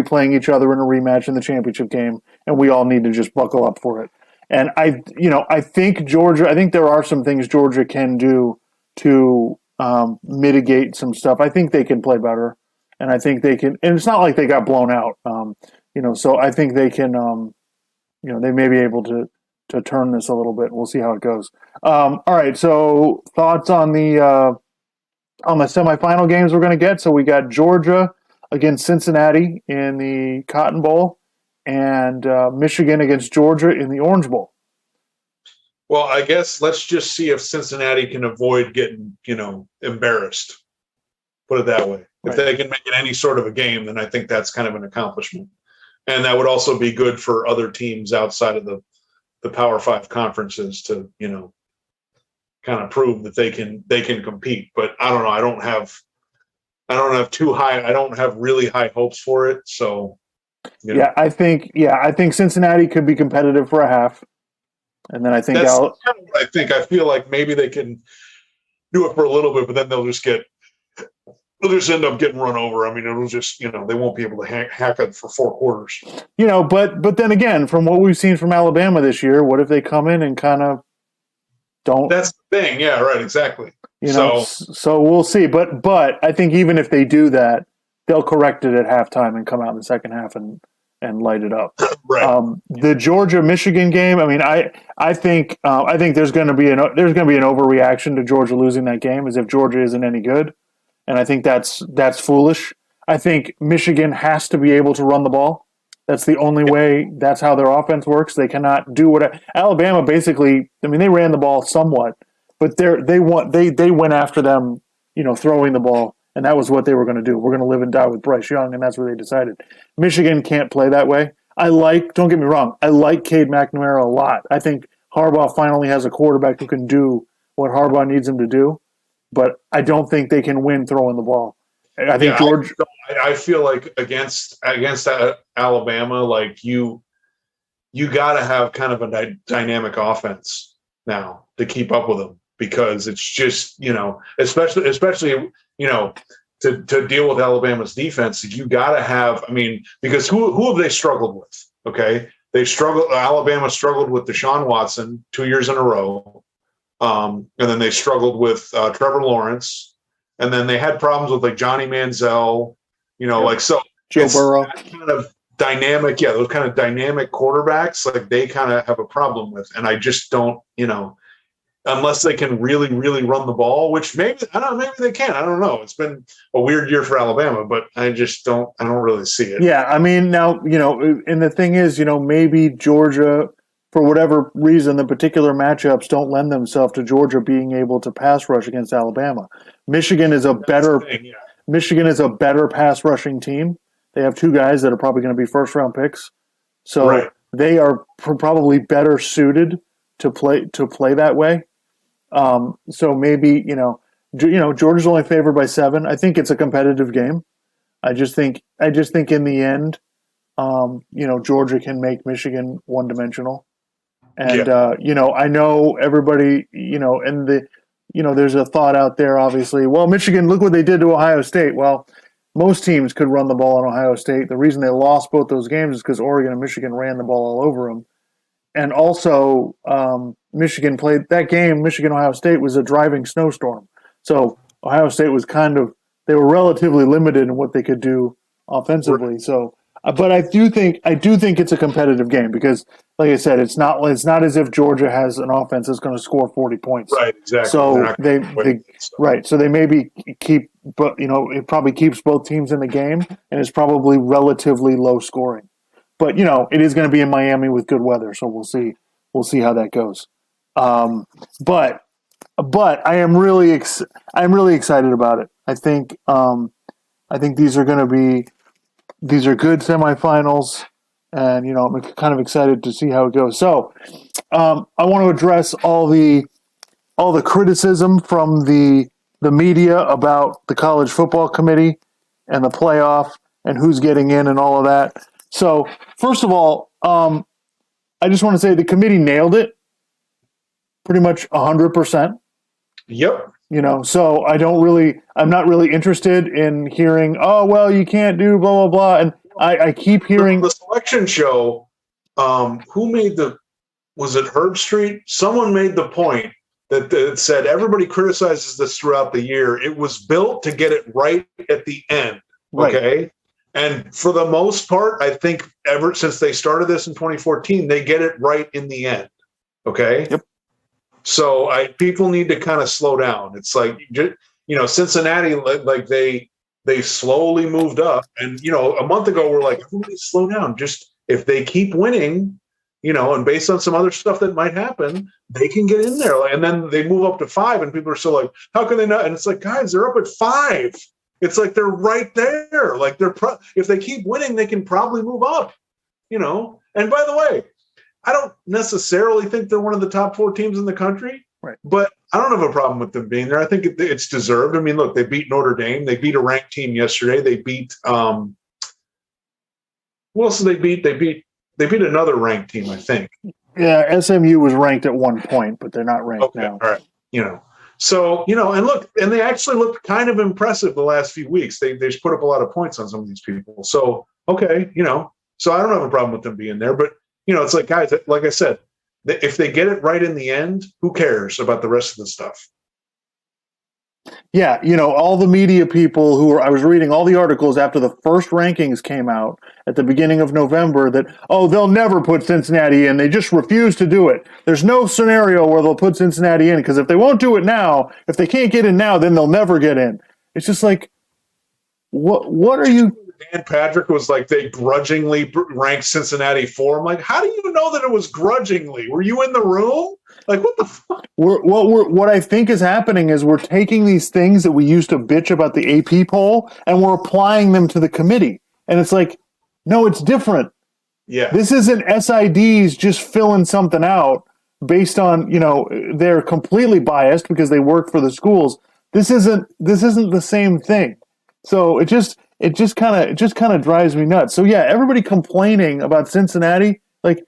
playing each other in a rematch in the championship game, and we all need to just buckle up for it. And I think there are some things Georgia can do to mitigate some stuff. I think they can play better, and I think they can. And it's not like they got blown out, So I think they can, they may be able to turn this a little bit. We'll see how it goes. All right. So thoughts on the semifinal games we're going to get. So we got Georgia against Cincinnati in the Cotton Bowl, and Michigan against Georgia in the Orange Bowl. Well, I guess let's just see if Cincinnati can avoid getting, embarrassed. Put it that way. If they can make it any sort of a game, then I think that's kind of an accomplishment. And that would also be good for other teams outside of the Power 5 conferences to, kind of prove that they can compete. But I don't know. I don't have really high hopes for it. So I think Cincinnati could be competitive for a half. And then I think that's kind of what I feel like maybe they can do it for a little bit, but then they'll just end up getting run over. I mean, it'll just, they won't be able to hack it for 4 quarters. But then again, from what we've seen from Alabama this year, what if they come in and kind of don't? That's the thing. Yeah, right. Exactly. You know, so we'll see. But I think even if they do that, they'll correct it at halftime and come out in the second half and light it up. Right. The Georgia Michigan game. I mean, I think there's going to be an overreaction to Georgia losing that game, as if Georgia isn't any good, and I think that's foolish. I think Michigan has to be able to run the ball. That's the only way. That's how their offense works. They cannot do what Alabama basically. I mean, they ran the ball somewhat, but they went after them, throwing the ball, and that was what they were going to do. We're going to live and die with Bryce Young, and that's what they decided. Michigan can't play that way. Don't get me wrong, I like Cade McNamara a lot. I think Harbaugh finally has a quarterback who can do what Harbaugh needs him to do, but I don't think they can win throwing the ball. I think George. I feel like against Alabama, like you got to have kind of a dynamic offense now to keep up with them, because it's just, especially to deal with Alabama's defense, you got to have. I mean, because who have they struggled with? Okay, Alabama struggled with Deshaun Watson 2 years in a row, and then they struggled with Trevor Lawrence. And then they had problems with like Johnny Manziel, Joe Burrow. That kind of dynamic, those kind of dynamic quarterbacks, like they kind of have a problem with. And I just don't, unless they can really, really run the ball, which maybe they can. I don't know. It's been a weird year for Alabama, but I don't really see it. Yeah, I mean, now, and the thing is, maybe Georgia, for whatever reason, the particular matchups don't lend themselves to Georgia being able to pass rush against Alabama. Michigan is a better pass rushing team. They have two guys that are probably going to be first round picks, so they are probably better suited to play that way. So maybe Georgia's only favored by 7. I think it's a competitive game. I just think in the end, Georgia can make Michigan one dimensional. And, I know everybody, there's a thought out there, obviously, well, Michigan, look what they did to Ohio State. Well, most teams could run the ball on Ohio State. The reason they lost both those games is because Oregon and Michigan ran the ball all over them. And also, Michigan played that game. Michigan-Ohio State was a driving snowstorm. So Ohio State was they were relatively limited in what they could do offensively. So, but I do think it's a competitive game because, like I said, it's not as if Georgia has an offense that's going to score 40 points. Right, exactly. So so they maybe but it probably keeps both teams in the game, and it's probably relatively low scoring. But it is going to be in Miami with good weather, so we'll see how that goes. But I'm really excited about it. I think these are good semifinals, and I'm kind of excited to see how it goes. So I want to address all the criticism from the media about the college football committee and the playoff and who's getting in and all of that. So first of all, I just want to say the committee nailed it pretty much 100%. Yep. So I'm not really interested in hearing, oh, well, you can't do blah, blah, blah. And I keep hearing the selection show. Who made was it Herb Street? Someone made the point that said everybody criticizes this throughout the year. It was built to get it right at the end. Right. Okay. And for the most part, I think ever since they started this in 2014, they get it right in the end. Okay. Yep. So people need to kind of slow down. It's like, Cincinnati, like they slowly moved up. And, a month ago, we're like, everybody slow down. Just if they keep winning, and based on some other stuff that might happen, they can get in there. And then they move up to 5 and people are still like, how can they not? And it's like, guys, they're up at 5. It's like they're right there. Like if they keep winning, they can probably move up, And by the way, I don't necessarily think they're one of the top 4 teams in the country, right? But I don't have a problem with them being there. I think it's deserved. I mean, look, they beat Notre Dame. They beat a ranked team yesterday. They beat who else did they beat? They beat another ranked team, I think. Yeah, SMU was ranked at one point, but they're not ranked now. All right, So, and look, and they actually looked kind of impressive the last few weeks. They just put up a lot of points on some of these people. So, okay, so I don't have a problem with them being there. But, it's like, guys, like I said, if they get it right in the end, who cares about the rest of the stuff? Yeah, all the media people I was reading all the articles after the first rankings came out at the beginning of November that, oh, they'll never put Cincinnati in. They just refuse to do it. There's no scenario where they'll put Cincinnati in because if they won't do it now, if they can't get in now, then they'll never get in. It's just like, what are you? Dan Patrick was like, they grudgingly ranked Cincinnati 4. I'm like, how do you know that it was grudgingly? Were you in the room? Like, what the fuck? What I think is happening is we're taking these things that we used to bitch about the AP poll and we're applying them to the committee. And it's like, no, it's different. Yeah. This isn't SIDs just filling something out based on, they're completely biased because they work for the schools. This isn't the same thing. So it just kind of drives me nuts. So yeah, everybody complaining about Cincinnati, like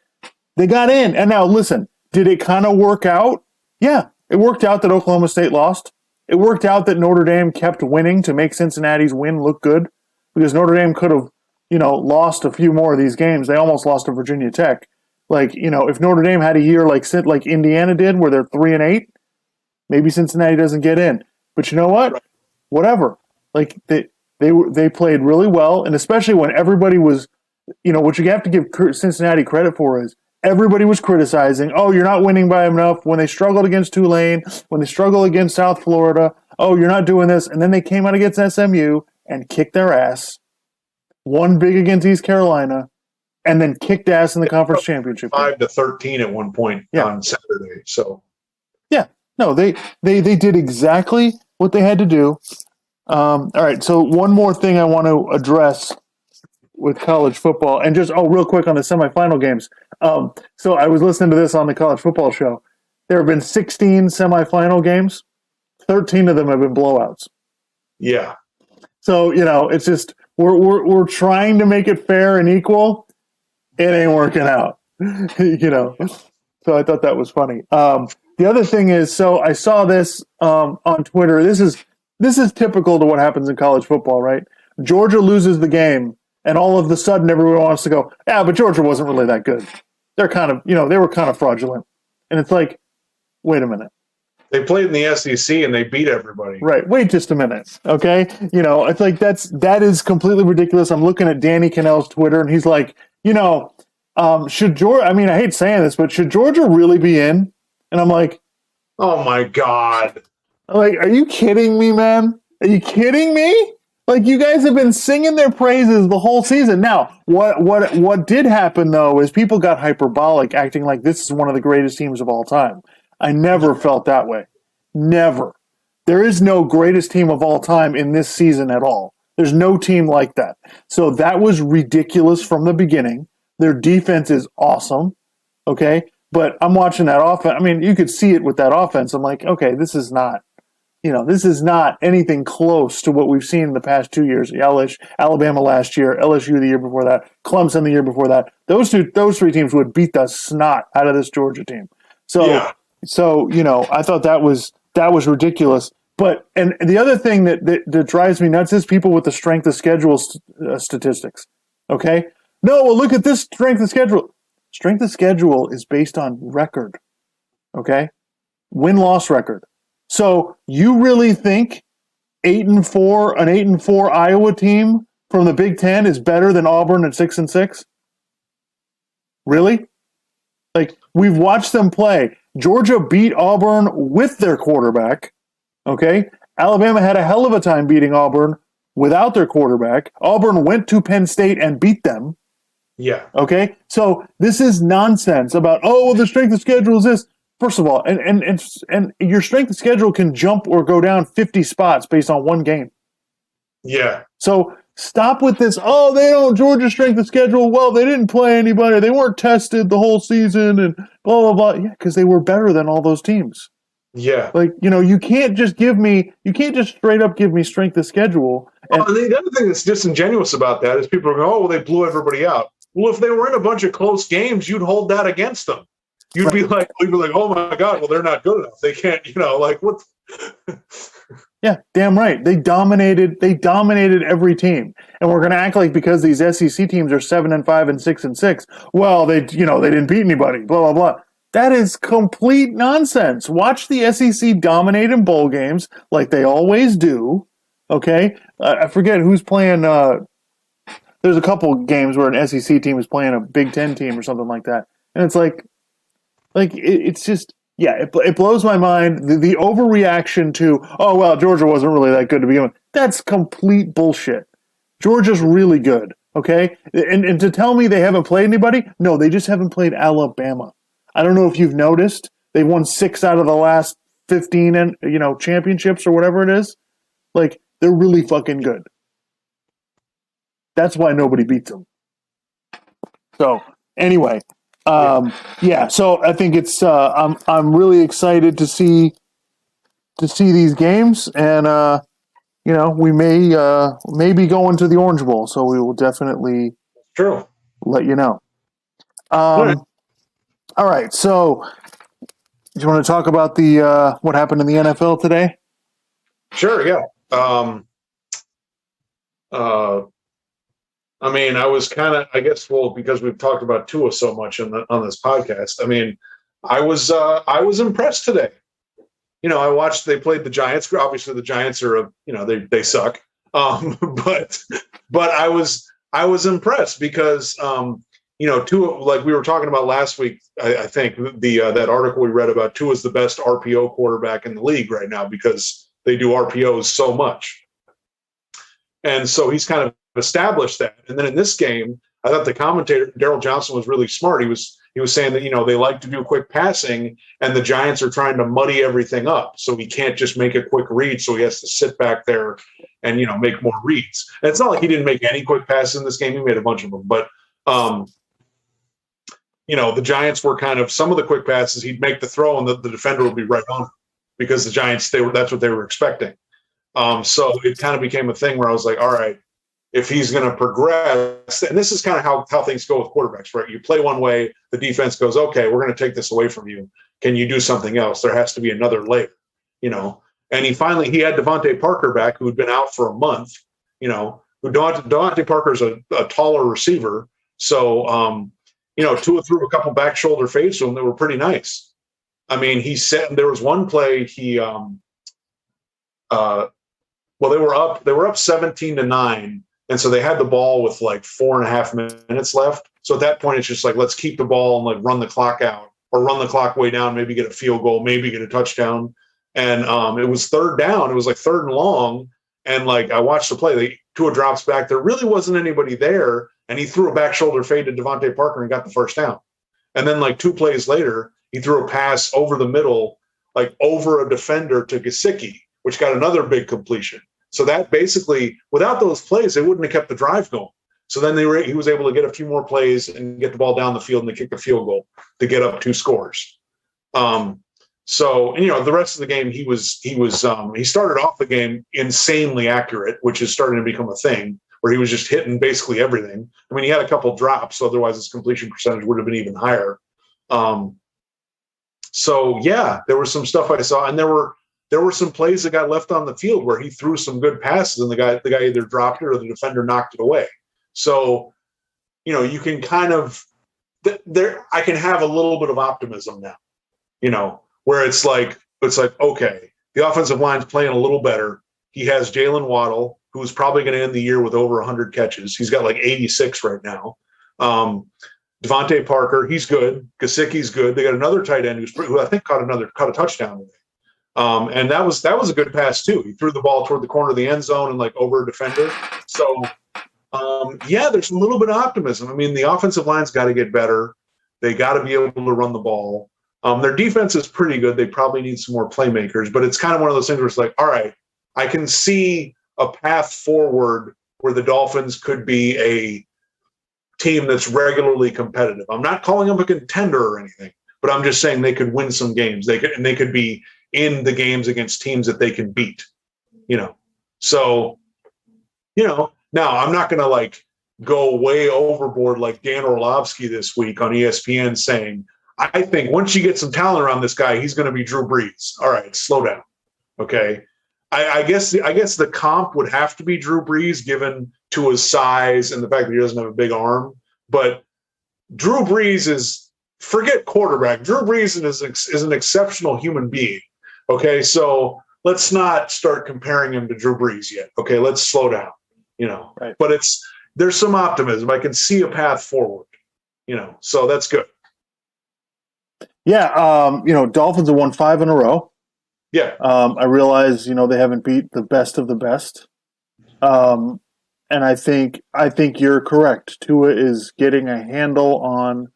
they got in. And now listen, did it kind of work out? Yeah, it worked out that Oklahoma State lost. It worked out that Notre Dame kept winning to make Cincinnati's win look good because Notre Dame could have, lost a few more of these games. They almost lost to Virginia Tech. Like, if Notre Dame had a year like Indiana did where they're 3-8, maybe Cincinnati doesn't get in. But you know what? Right. Whatever. Like they played really well, and especially when everybody was, what you have to give Cincinnati credit for is everybody was criticizing, oh, you're not winning by enough when they struggled against Tulane, when they struggled against South Florida, oh, you're not doing this. And then they came out against SMU and kicked their ass, won big against East Carolina, and then kicked ass in the conference championship. 5-13 at one point on Saturday. So yeah, no, they did exactly what they had to do. All right, so one more thing I want to address with college football, and just real quick on the semifinal games. So I was listening to this on the college football show. There have been 16 semifinal games. 13 of them have been blowouts. Yeah. So it's just we're trying to make it fair and equal. It ain't working out. So I thought that was funny. The other thing is, so I saw this on Twitter. This is typical to what happens in college football, right? Georgia loses the game. And all of a sudden, everyone wants to go, yeah, but Georgia wasn't really that good. They're kind of, they were kind of fraudulent. And it's like, wait a minute. They played in the SEC and they beat everybody. Right. Wait just a minute. Okay. It's like, that is completely ridiculous. I'm looking at Danny Cannell's Twitter and he's like, should Georgia, I hate saying this, but should Georgia really be in? And I'm like, oh my God. Like, are you kidding me, man? Are you kidding me? Like, you guys have been singing their praises the whole season. Now, what did happen, though, is people got hyperbolic, acting like this is one of the greatest teams of all time. I never felt that way. Never. There is no greatest team of all time in this season at all. There's no team like that. So that was ridiculous from the beginning. Their defense is awesome, okay? But I'm watching that offense. You could see it with that offense. I'm like, okay, this is not anything close to what we've seen in the past 2 years. Alabama last year, LSU the year before that, Clemson the year before that. Those three teams would beat the snot out of this Georgia team. So I thought that was ridiculous. But and the other thing that drives me nuts is people with the strength of schedule statistics. Okay, no, well, look at this strength of schedule. Strength of schedule is based on record. Okay, win-loss record. So you really think 8-4, an 8-4 Iowa team from the Big Ten is better than Auburn at 6-6? Really? Like, we've watched them play. Georgia beat Auburn with their quarterback. Okay? Alabama had a hell of a time beating Auburn without their quarterback. Auburn went to Penn State and beat them. Yeah. Okay? So this is nonsense about, the strength of schedule is this. First of all, and your strength of schedule can jump or go down 50 spots based on one game. Yeah. So stop with this. Oh, they don't Georgia strength of schedule. Well, they didn't play anybody. They weren't tested the whole season and blah, blah, blah. Yeah, because they were better than all those teams. Yeah. Like, you can't just straight up give me strength of schedule. And the other thing that's disingenuous about that is people are going, they blew everybody out. Well, if they were in a bunch of close games, you'd hold that against them. You'd be like, oh my God, well, they're not good enough. They can't, what? Yeah, damn right. They dominated every team. And we're going to act like because these SEC teams are 7-5 and 6-6, well, they didn't beat anybody, blah, blah, blah. That is complete nonsense. Watch the SEC dominate in bowl games like they always do. Okay, I forget who's playing. There's a couple games where an SEC team is playing a Big Ten team or something like that, and it's it's just it blows my mind the overreaction to Georgia wasn't really that good to begin with. That's complete bullshit. Georgia's really good. Okay, and to tell me they haven't played anybody, no, they just haven't played Alabama. I don't know if you've noticed, they've won 6 out of the last 15 and championships or whatever it is. Like, they're really fucking good. That's why nobody beats them. So anyway, so I think it's I'm really excited to see these games, and we may be going to the Orange Bowl, so we will definitely let you know. All right, so do you want to talk about the what happened in the NFL today? Sure, yeah. I mean, I was kind of, I guess, because we've talked about Tua so much on this podcast. I mean, I was impressed today. I watched. They played the Giants. Obviously, the Giants are they suck. But I was impressed because Tua, like we were talking about last week. I think that article we read about Tua is the best RPO quarterback in the league right now because they do RPOs so much, and so he's kind of established that. And then in this game, I thought the commentator Daryl Johnson was really smart. He was saying that they like to do quick passing, and the Giants are trying to muddy everything up, so he can't just make a quick read. So he has to sit back there and make more reads. And it's not like he didn't make any quick passes in this game; he made a bunch of them. But the Giants were kind of some of the quick passes. He'd make the throw, and the defender would be right on him because the Giants that's what they were expecting. So it kind of became a thing where I was like, all right. If he's going to progress, and this is kind of how things go with quarterbacks, right? You play one way, the defense goes, okay, we're going to take this away from you. Can you do something else? There has to be another layer, And he had Devontae Parker back, who had been out for a month, Devontae Parker's a taller receiver. So, Tua threw a couple back shoulder fades to him that were pretty nice. I mean, there was one play they were up 17-9. And so they had the ball with like 4.5 minutes left. So at that point, it's just like, let's keep the ball and run the clock out or run the clock way down, maybe get a field goal, maybe get a touchdown. And it was third down. It was like third and long. And I watched the play. Tua drops back. There really wasn't anybody there. And he threw a back shoulder fade to Devontae Parker and got the first down. And then 2 plays later, he threw a pass over the middle, over a defender to Gesicki, which got another big completion. So that basically, without those plays, they wouldn't have kept the drive going. So then he was able to get a few more plays and get the ball down the field and they kick a field goal to get up 2 scores. The rest of the game, he started off the game insanely accurate, which is starting to become a thing where he was just hitting basically everything. I mean, he had a couple drops, otherwise his completion percentage would have been even higher. There was some stuff I saw, and there were some plays that got left on the field where he threw some good passes and the guy either dropped it or the defender knocked it away. So, you can kind of I can have a little bit of optimism now, where it's like, okay, the offensive line's playing a little better. He has Jalen Waddle, who's probably going to end the year with over 100 catches. He's got 86 right now. Devontae Parker, he's good. Gesicki's good. They got another tight end who I think caught a touchdown today. And that was a good pass too. He threw the ball toward the corner of the end zone and over a defender. So there's a little bit of optimism. I mean, the offensive line's got to get better. They got to be able to run the ball. Their defense is pretty good. They probably need some more playmakers, but it's kind of one of those things where it's all right, I can see a path forward where the Dolphins could be a team that's regularly competitive. I'm not calling them a contender or anything, but I'm just saying they could win some games. They could be in the games against teams that they can beat, So, now I'm not going to go way overboard like Dan Orlovsky this week on ESPN saying, I think once you get some talent around this guy, he's going to be Drew Brees. All right, slow down. Okay. I guess the comp would have to be Drew Brees given to his size and the fact that he doesn't have a big arm. But Drew Brees is forget quarterback. Drew Brees is an exceptional human being. Okay, so let's not start comparing him to Drew Brees yet. Okay, let's slow down. Right. But there's some optimism. I can see a path forward. So that's good. Yeah, Dolphins have won 5 in a row. Yeah. I realize, they haven't beat the best of the best. And I think you're correct. Tua is getting a handle on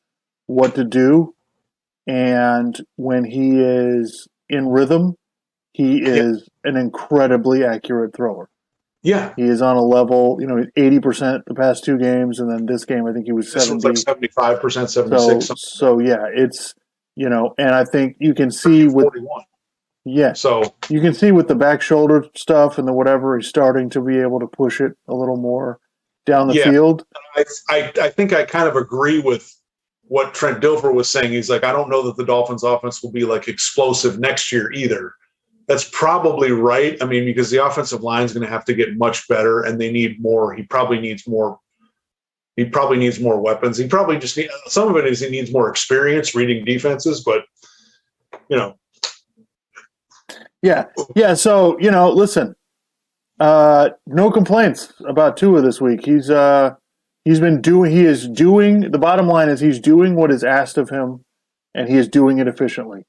what to do. And when he is in rhythm, he is an incredibly accurate thrower. Yeah. He is on a level, 80% the past 2 games. And then this game, I think he was 70. This was like 75%, 76. So yeah, it's, and I think you can see with 41. Yeah. So you can see with the back shoulder stuff and the whatever, he's starting to be able to push it a little more down the field. I think I kind of agree with what Trent Dilfer was saying. He's like, I don't know that the Dolphins offense will be like explosive next year either. That's probably right. I mean, because the offensive line is going to have to get much better and they need more. He probably needs more weapons. He probably just some of it is he needs more experience reading defenses, but Yeah. So, listen, no complaints about Tua this week. He is doing, the bottom line is he's doing what is asked of him and he is doing it efficiently.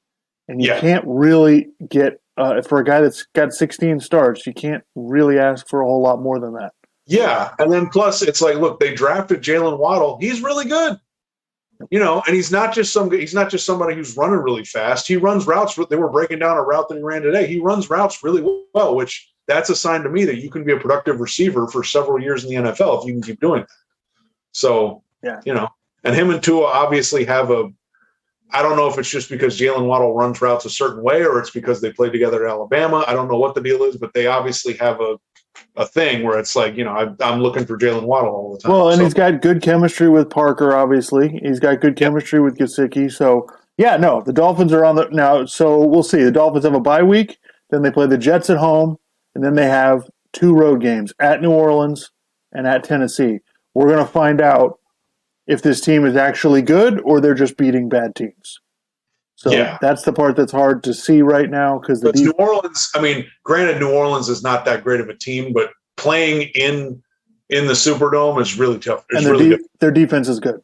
And you can't really get, for a guy that's got 16 starts, you can't really ask for a whole lot more than that. Yeah. And then plus it's like, look, they drafted Jalen Waddle. He's really good. And he's not just somebody who's running really fast. He runs routes. They were breaking down a route that he ran today. He runs routes really well, which that's a sign to me that you can be a productive receiver for several years in the NFL if you can keep doing that. So, and him and Tua obviously have I don't know if it's just because Jalen Waddle runs routes a certain way or it's because they played together at Alabama. I don't know what the deal is, but they obviously have a thing where it's like, I'm looking for Jalen Waddle all the time. Well, and he's got good chemistry with Parker, obviously. He's got good chemistry with Gesicki. So, the Dolphins are on now. So we'll see. The Dolphins have a bye week. Then they play the Jets at home. And then they have 2 road games at New Orleans and at Tennessee. We're going to find out if this team is actually good or they're just beating bad teams. So that's the part that's hard to see right now because New Orleans. I mean, granted, New Orleans is not that great of a team, but playing in the Superdome is really tough. Their defense is good.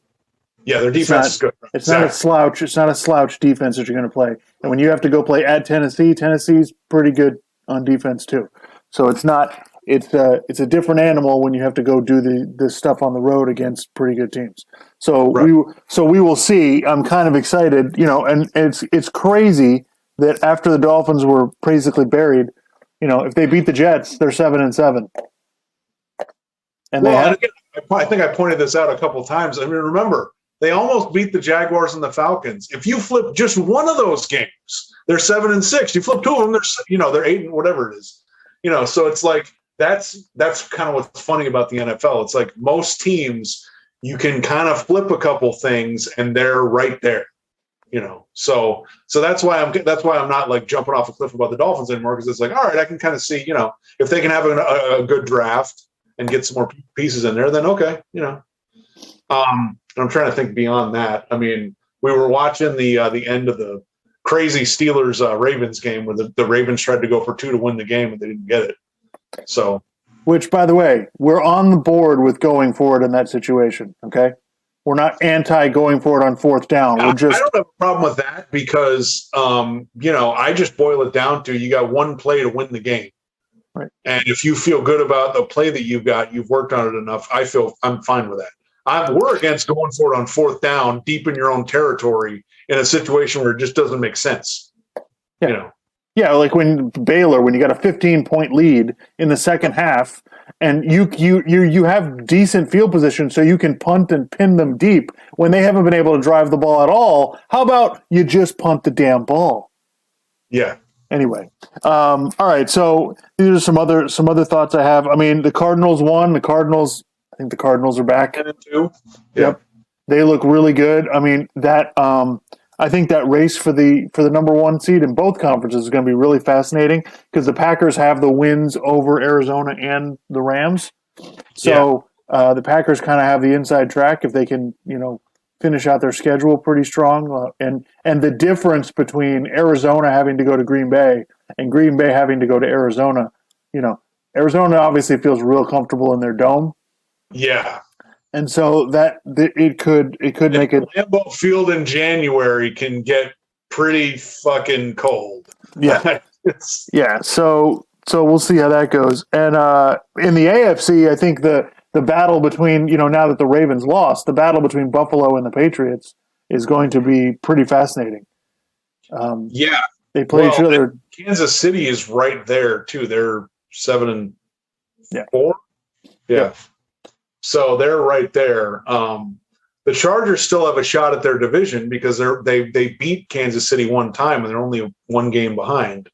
Yeah, their defense is good. It's not a slouch. It's not a slouch defense that you're going to play. And when you have to go play at Tennessee, Tennessee's pretty good on defense too. So it's not. It's a different animal when you have to go do this stuff on the road against pretty good teams. So we will see. I'm kind of excited, and it's crazy that after the Dolphins were basically buried, if they beat the Jets, they're 7-7. And I think I pointed this out a couple times. I mean, remember they almost beat the Jaguars and the Falcons. If you flip just one of those games, they're 7-6. You flip 2 of them, they're 8 and whatever it is. So it's like. That's kind of what's funny about the NFL. It's like most teams, you can kind of flip a couple things and they're right there, So that's why I'm not like jumping off a cliff about the Dolphins anymore because it's like, all right, I can kind of see, if they can have a good draft and get some more pieces in there, then okay, I'm trying to think beyond that. I mean, we were watching the end of the crazy Steelers Ravens game where the Ravens tried to go for 2 to win the game and they didn't get it. So, which, by the way, we're on the board with going for it in that situation. Okay, we're not anti going for it on 4th down. I don't have a problem with that because, I just boil it down to you got one play to win the game, right? And if you feel good about the play that you've got, you've worked on it enough. I'm fine with that. We're against going for it on 4th down, deep in your own territory, in a situation where it just doesn't make sense. Yeah. Yeah, like when you got a 15-point lead in the second half, and you have decent field position, so you can punt and pin them deep when they haven't been able to drive the ball at all. How about you just punt the damn ball? Yeah. Anyway, all right. So these are some other thoughts I have. I mean, the Cardinals won. I think the Cardinals are back. 10-2. Yep, they look really good. I mean that. I think that race for the number 1 seed in both conferences is going to be really fascinating because the Packers have the wins over Arizona and the Rams. So the Packers kind of have the inside track if they can, finish out their schedule pretty strong. And the difference between Arizona having to go to Green Bay and Green Bay having to go to Arizona, Arizona obviously feels real comfortable in their dome. Yeah. And so that it could make it. Lambeau Field in January can get pretty fucking cold. Yeah. Yeah. So we'll see how that goes. And in the AFC, I think the battle between, now that the Ravens lost, the battle between Buffalo and the Patriots is going to be pretty fascinating. They play each other. Kansas City is right there too. They're 7-4. Yeah. So they're right there. The Chargers still have a shot at their division because they beat Kansas City one time and they're only one game behind.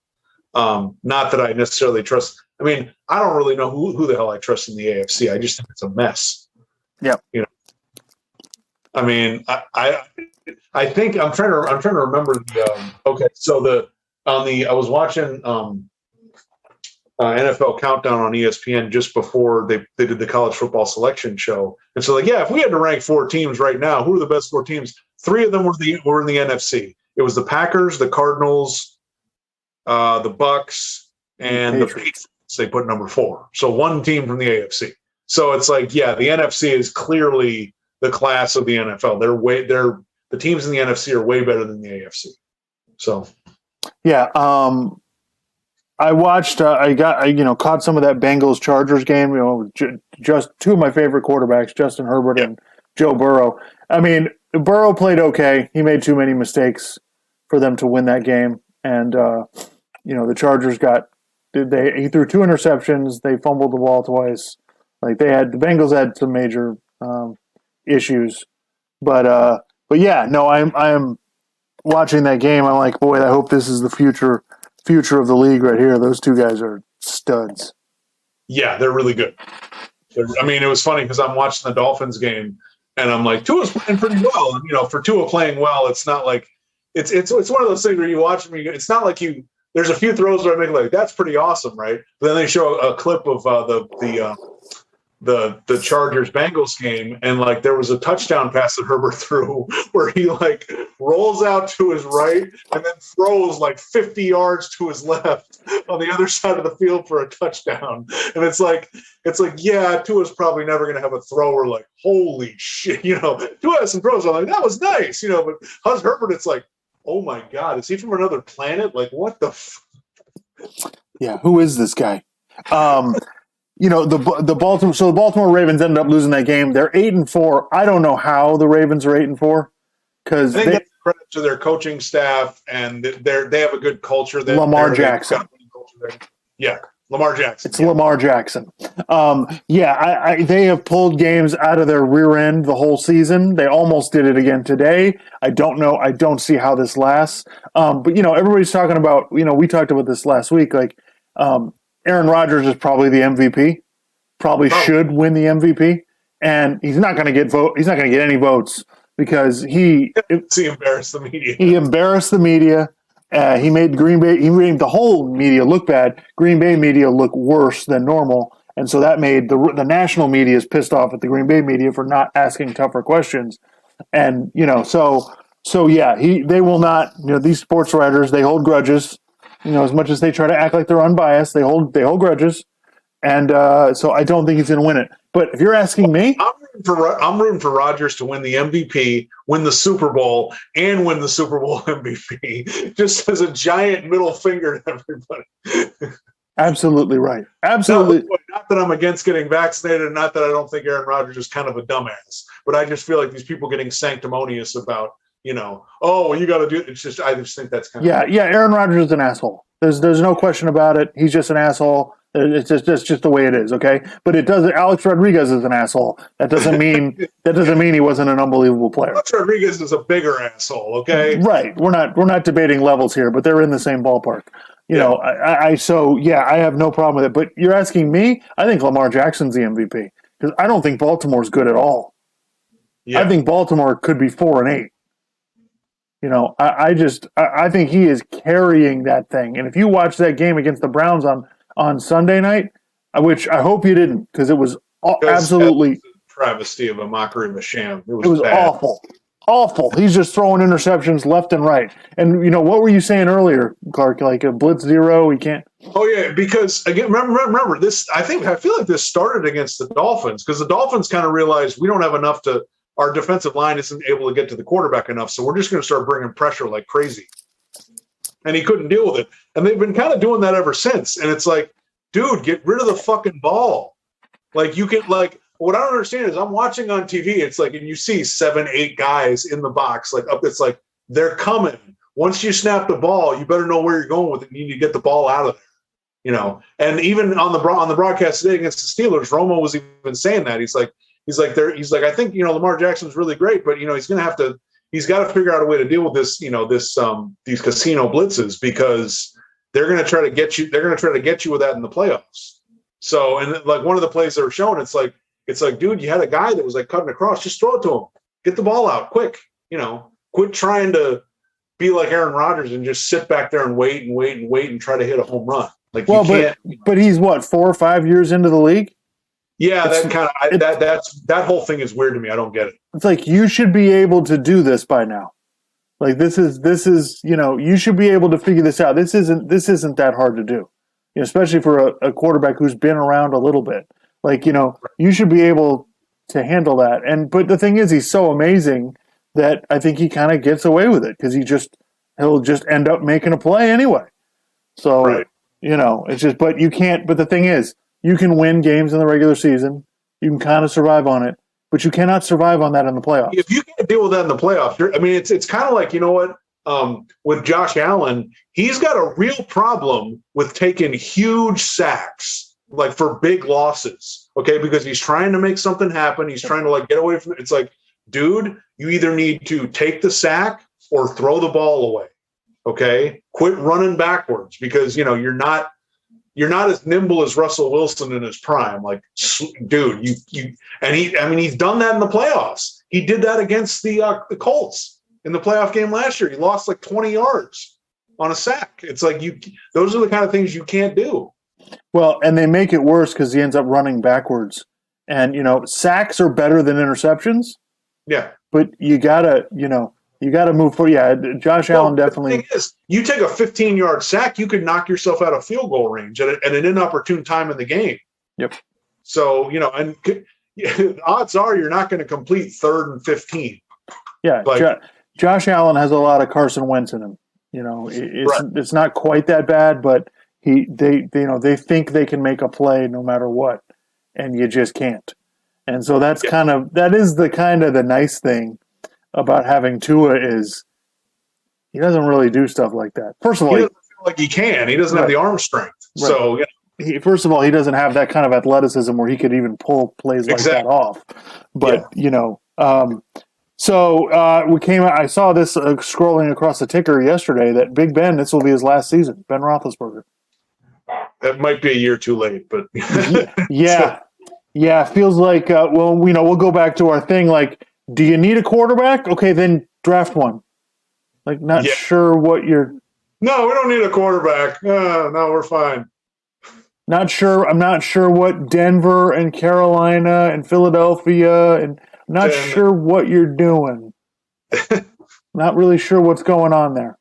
Not that I necessarily trust. I mean, I don't really know who the hell I trust in the AFC. I just think it's a mess. Yeah. I mean, I think I'm trying to remember the okay. So I was watching NFL Countdown on ESPN just before they did the college football selection show, and so if we had to rank 4 teams right now, who are the best 4 teams? 3 of them were in the NFC. It was the Packers, the Cardinals, the Bucks, and the Patriots. They put number 4. So 1 team from the AFC. So it's the NFC is clearly the class of the NFL. The teams in the NFC are way better than the AFC. So yeah. I watched. I caught some of that Bengals Chargers game. Just 2 of my favorite quarterbacks, Justin Herbert and Joe Burrow. I mean, Burrow played okay. He made too many mistakes for them to win that game, and the Chargers he threw 2 interceptions. They fumbled the ball twice. The Bengals had some major issues, but yeah, no, I'm watching that game. I'm like, boy, I hope this is the future of the league right here. Those 2 guys are studs. Yeah, they're really good. It was funny because I'm watching the Dolphins game and I'm like, Tua's playing pretty well. And for Tua playing well, it's not like it's one of those things where you watch him. It's not like there's a few throws where I make that's pretty awesome, right? But then they show a clip of the Chargers Bengals game, and there was a touchdown pass that Herbert threw where he rolls out to his right and then throws 50 yards to his left on the other side of the field for a touchdown. And it's Tua's probably never going to have a thrower holy shit, Tua has some throws. I'm like, that was nice, but Hus Herbert, it's oh my God, is he from another planet? What the Yeah, who is this guy? The Baltimore Ravens ended up losing that game. They're 8-4. I don't know how the Ravens are 8-4 because they get credit to their coaching staff and they have a good culture. Lamar Jackson. Yeah, Lamar Jackson. It's Lamar Jackson. They have pulled games out of their rear end the whole season. They almost did it again today. I don't know. I don't see how this lasts. But everybody's talking about. We talked about this last week. Aaron Rodgers is probably the MVP. Probably should win the MVP, and he's not going to get He's not going to get any votes because he embarrassed the media. He embarrassed the media. He made Green Bay. He made the whole media look bad. Green Bay media look worse than normal, and so that made the national media is pissed off at the Green Bay media for not asking tougher questions. And they will not. These sports writers, they hold grudges. As much as they try to act like they're unbiased, they hold grudges, and so I don't think he's going to win it. But if you're asking me, I'm rooting for Rodgers to win the MVP, win the Super Bowl, and win the Super Bowl MVP, just as a giant middle finger to everybody. Absolutely right. Absolutely. Not that I'm against getting vaccinated, and not that I don't think Aaron Rodgers is kind of a dumbass, but I just feel like these people getting sanctimonious about. You got to do it. I just think that's kind of. Yeah. Aaron Rodgers is an asshole. There's no question about it. He's just an asshole. It's just the way it is. Okay. But it doesn't. Alex Rodriguez is an asshole. That doesn't mean he wasn't an unbelievable player. Alex Rodriguez is a bigger asshole. Okay. Right. We're not debating levels here, but they're in the same ballpark. I have no problem with it. But you're asking me? I think Lamar Jackson's the MVP because I don't think Baltimore's good at all. Yeah. I think Baltimore could be 4-8. I think he is carrying that thing. And if you watch that game against the Browns on Sunday night, which I hope you didn't, because it was absolutely travesty of a mockery of a sham. It was awful. awful. He's just throwing interceptions left and right. And what were you saying earlier, Clark? Like a blitz zero, he can't. Oh yeah, because again, remember this. I feel like this started against the Dolphins because the Dolphins kind of realized we don't have enough to. Our defensive line isn't able to get to the quarterback enough, so we're just going to start bringing pressure like crazy. And he couldn't deal with it, and they've been kind of doing that ever since. And it's like, dude, get rid of the fucking ball. Like you can like. What I don't understand is I'm watching on TV. It's like, and you see 7, 8 guys in the box, like up. It's like they're coming. Once you snap the ball, you better know where you're going with it. You need to get the ball out of there, And even on the broadcast today against the Steelers, Romo was even saying that. He's like, I think Lamar Jackson's really great, but he's going to have to. He's got to figure out a way to deal with this. These casino blitzes because they're going to try to get you. They're going to try to get you with that in the playoffs. So, and like one of the plays they were showing, it's like, dude, you had a guy that was like cutting across. Just throw it to him. Get the ball out quick. Quit trying to be like Aaron Rodgers and just sit back there and wait and try to hit a home run. Like, you can't. But he's what, 4 or 5 years into the league? Yeah, that whole thing is weird to me. I don't get it. It's like you should be able to do this by now. Like this is you should be able to figure this out. This isn't that hard to do, especially for a quarterback who's been around a little bit. Like, you should be able to handle that. But the thing is, he's so amazing that I think he kind of gets away with it because he'll just end up making a play anyway. So, right. It's just, but you can't, but the thing is, you can win games in the regular season. You can kind of survive on it, but you cannot survive on that in the playoffs. If you can't deal with that in the playoffs, it's kind of like, with Josh Allen, he's got a real problem with taking huge sacks. Like for big losses, okay, because he's trying to make something happen. He's trying to like get away from it. It's like, dude, you either need to take the sack or throw the ball away. Okay, quit running backwards because you're not as nimble as Russell Wilson in his prime. Like, dude, he's done that in the playoffs. He did that against the Colts in the playoff game last year. He lost like 20 yards on a sack. It's like those are the kind of things you can't do. Well, and they make it worse because he ends up running backwards. And, sacks are better than interceptions. Yeah. But you gotta move forward. Yeah, Josh Allen definitely. The thing is, you take a 15-yard sack, you could knock yourself out of field goal range at an inopportune time in the game. Yep. So, and odds are you're not going to complete 3rd and 15. Yeah, Josh Allen has a lot of Carson Wentz in him. It's not quite that bad, but they think they can make a play no matter what, and you just can't. And so that is the nice thing about having Tua is he doesn't really do stuff like that. First of all, he doesn't feel like he can. He doesn't have the arm strength. Right. So first of all, he doesn't have that kind of athleticism where he could even pull plays like that off. But so we came. I saw this scrolling across the ticker yesterday that Big Ben, this will be his last season. Ben Roethlisberger. That might be a year too late, but yeah. Feels like we'll go back to our thing. Like, do you need a quarterback? Okay, then draft one. Like, not sure what you're. No, we don't need a quarterback. No, we're fine. Not sure. I'm not sure what Denver and Carolina and Philadelphia and I'm not sure what you're doing. Not really sure what's going on there.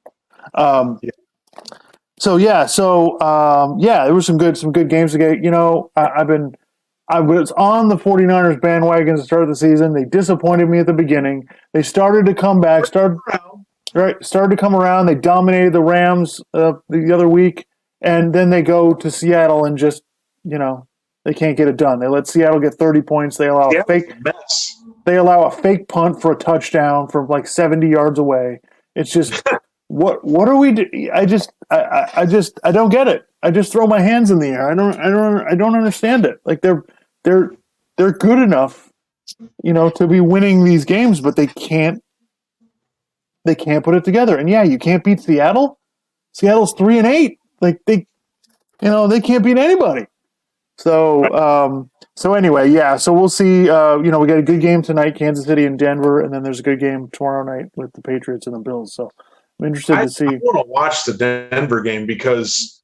So there were some good games to get. I was on the 49ers bandwagon at the start of the season. They disappointed me at the beginning. They started to come back. Started to come around. They dominated the Rams the other week, and then they go to Seattle and just they can't get it done. They let Seattle get 30 points. They allow a fake punt for a touchdown from like 70 yards away. It's just what are we do? I don't get it. I just throw my hands in the air. I don't understand it. Like they're good enough, to be winning these games, but they can't put it together. And you can't beat Seattle. Seattle's 3-8. Like they can't beat anybody. So anyway, so we'll see. We got a good game tonight, Kansas City and Denver, and then there's a good game tomorrow night with the Patriots and the Bills. So I'm interested to see. I want to watch the Denver game because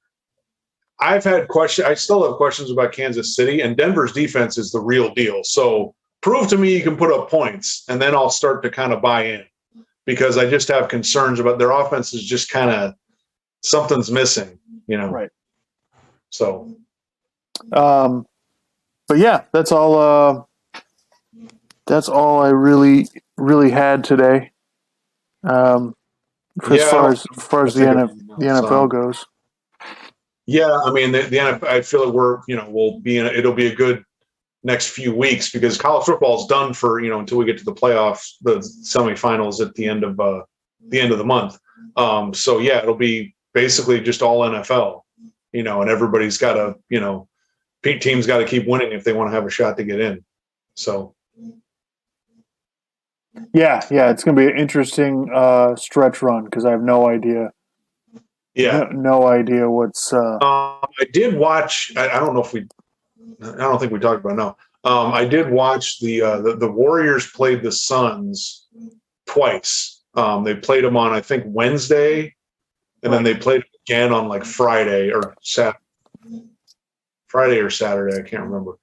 I've had questions. I still have questions about Kansas City, and Denver's defense is the real deal. So prove to me you can put up points, and then I'll start to kind of buy in. because I just have concerns about their offense is just kind of something's missing, Right. So, but yeah, that's all. That's all I really had today. As far as the NFL goes. Yeah, I mean the NFL. I feel like it'll be a good next few weeks because college football is done for until we get to the playoffs, the semifinals at the end of the month. So yeah, it'll be basically just all NFL, and everybody's got to teams got to keep winning if they want to have a shot to get in. So. Yeah, it's going to be an interesting stretch run because I have no idea. Yeah, no idea what's. I did watch. I don't know if we. I don't think we talked about it now. I did watch the Warriors played the Suns twice. They played them on I think Wednesday, and then they played again on like Friday or Saturday. I can't remember.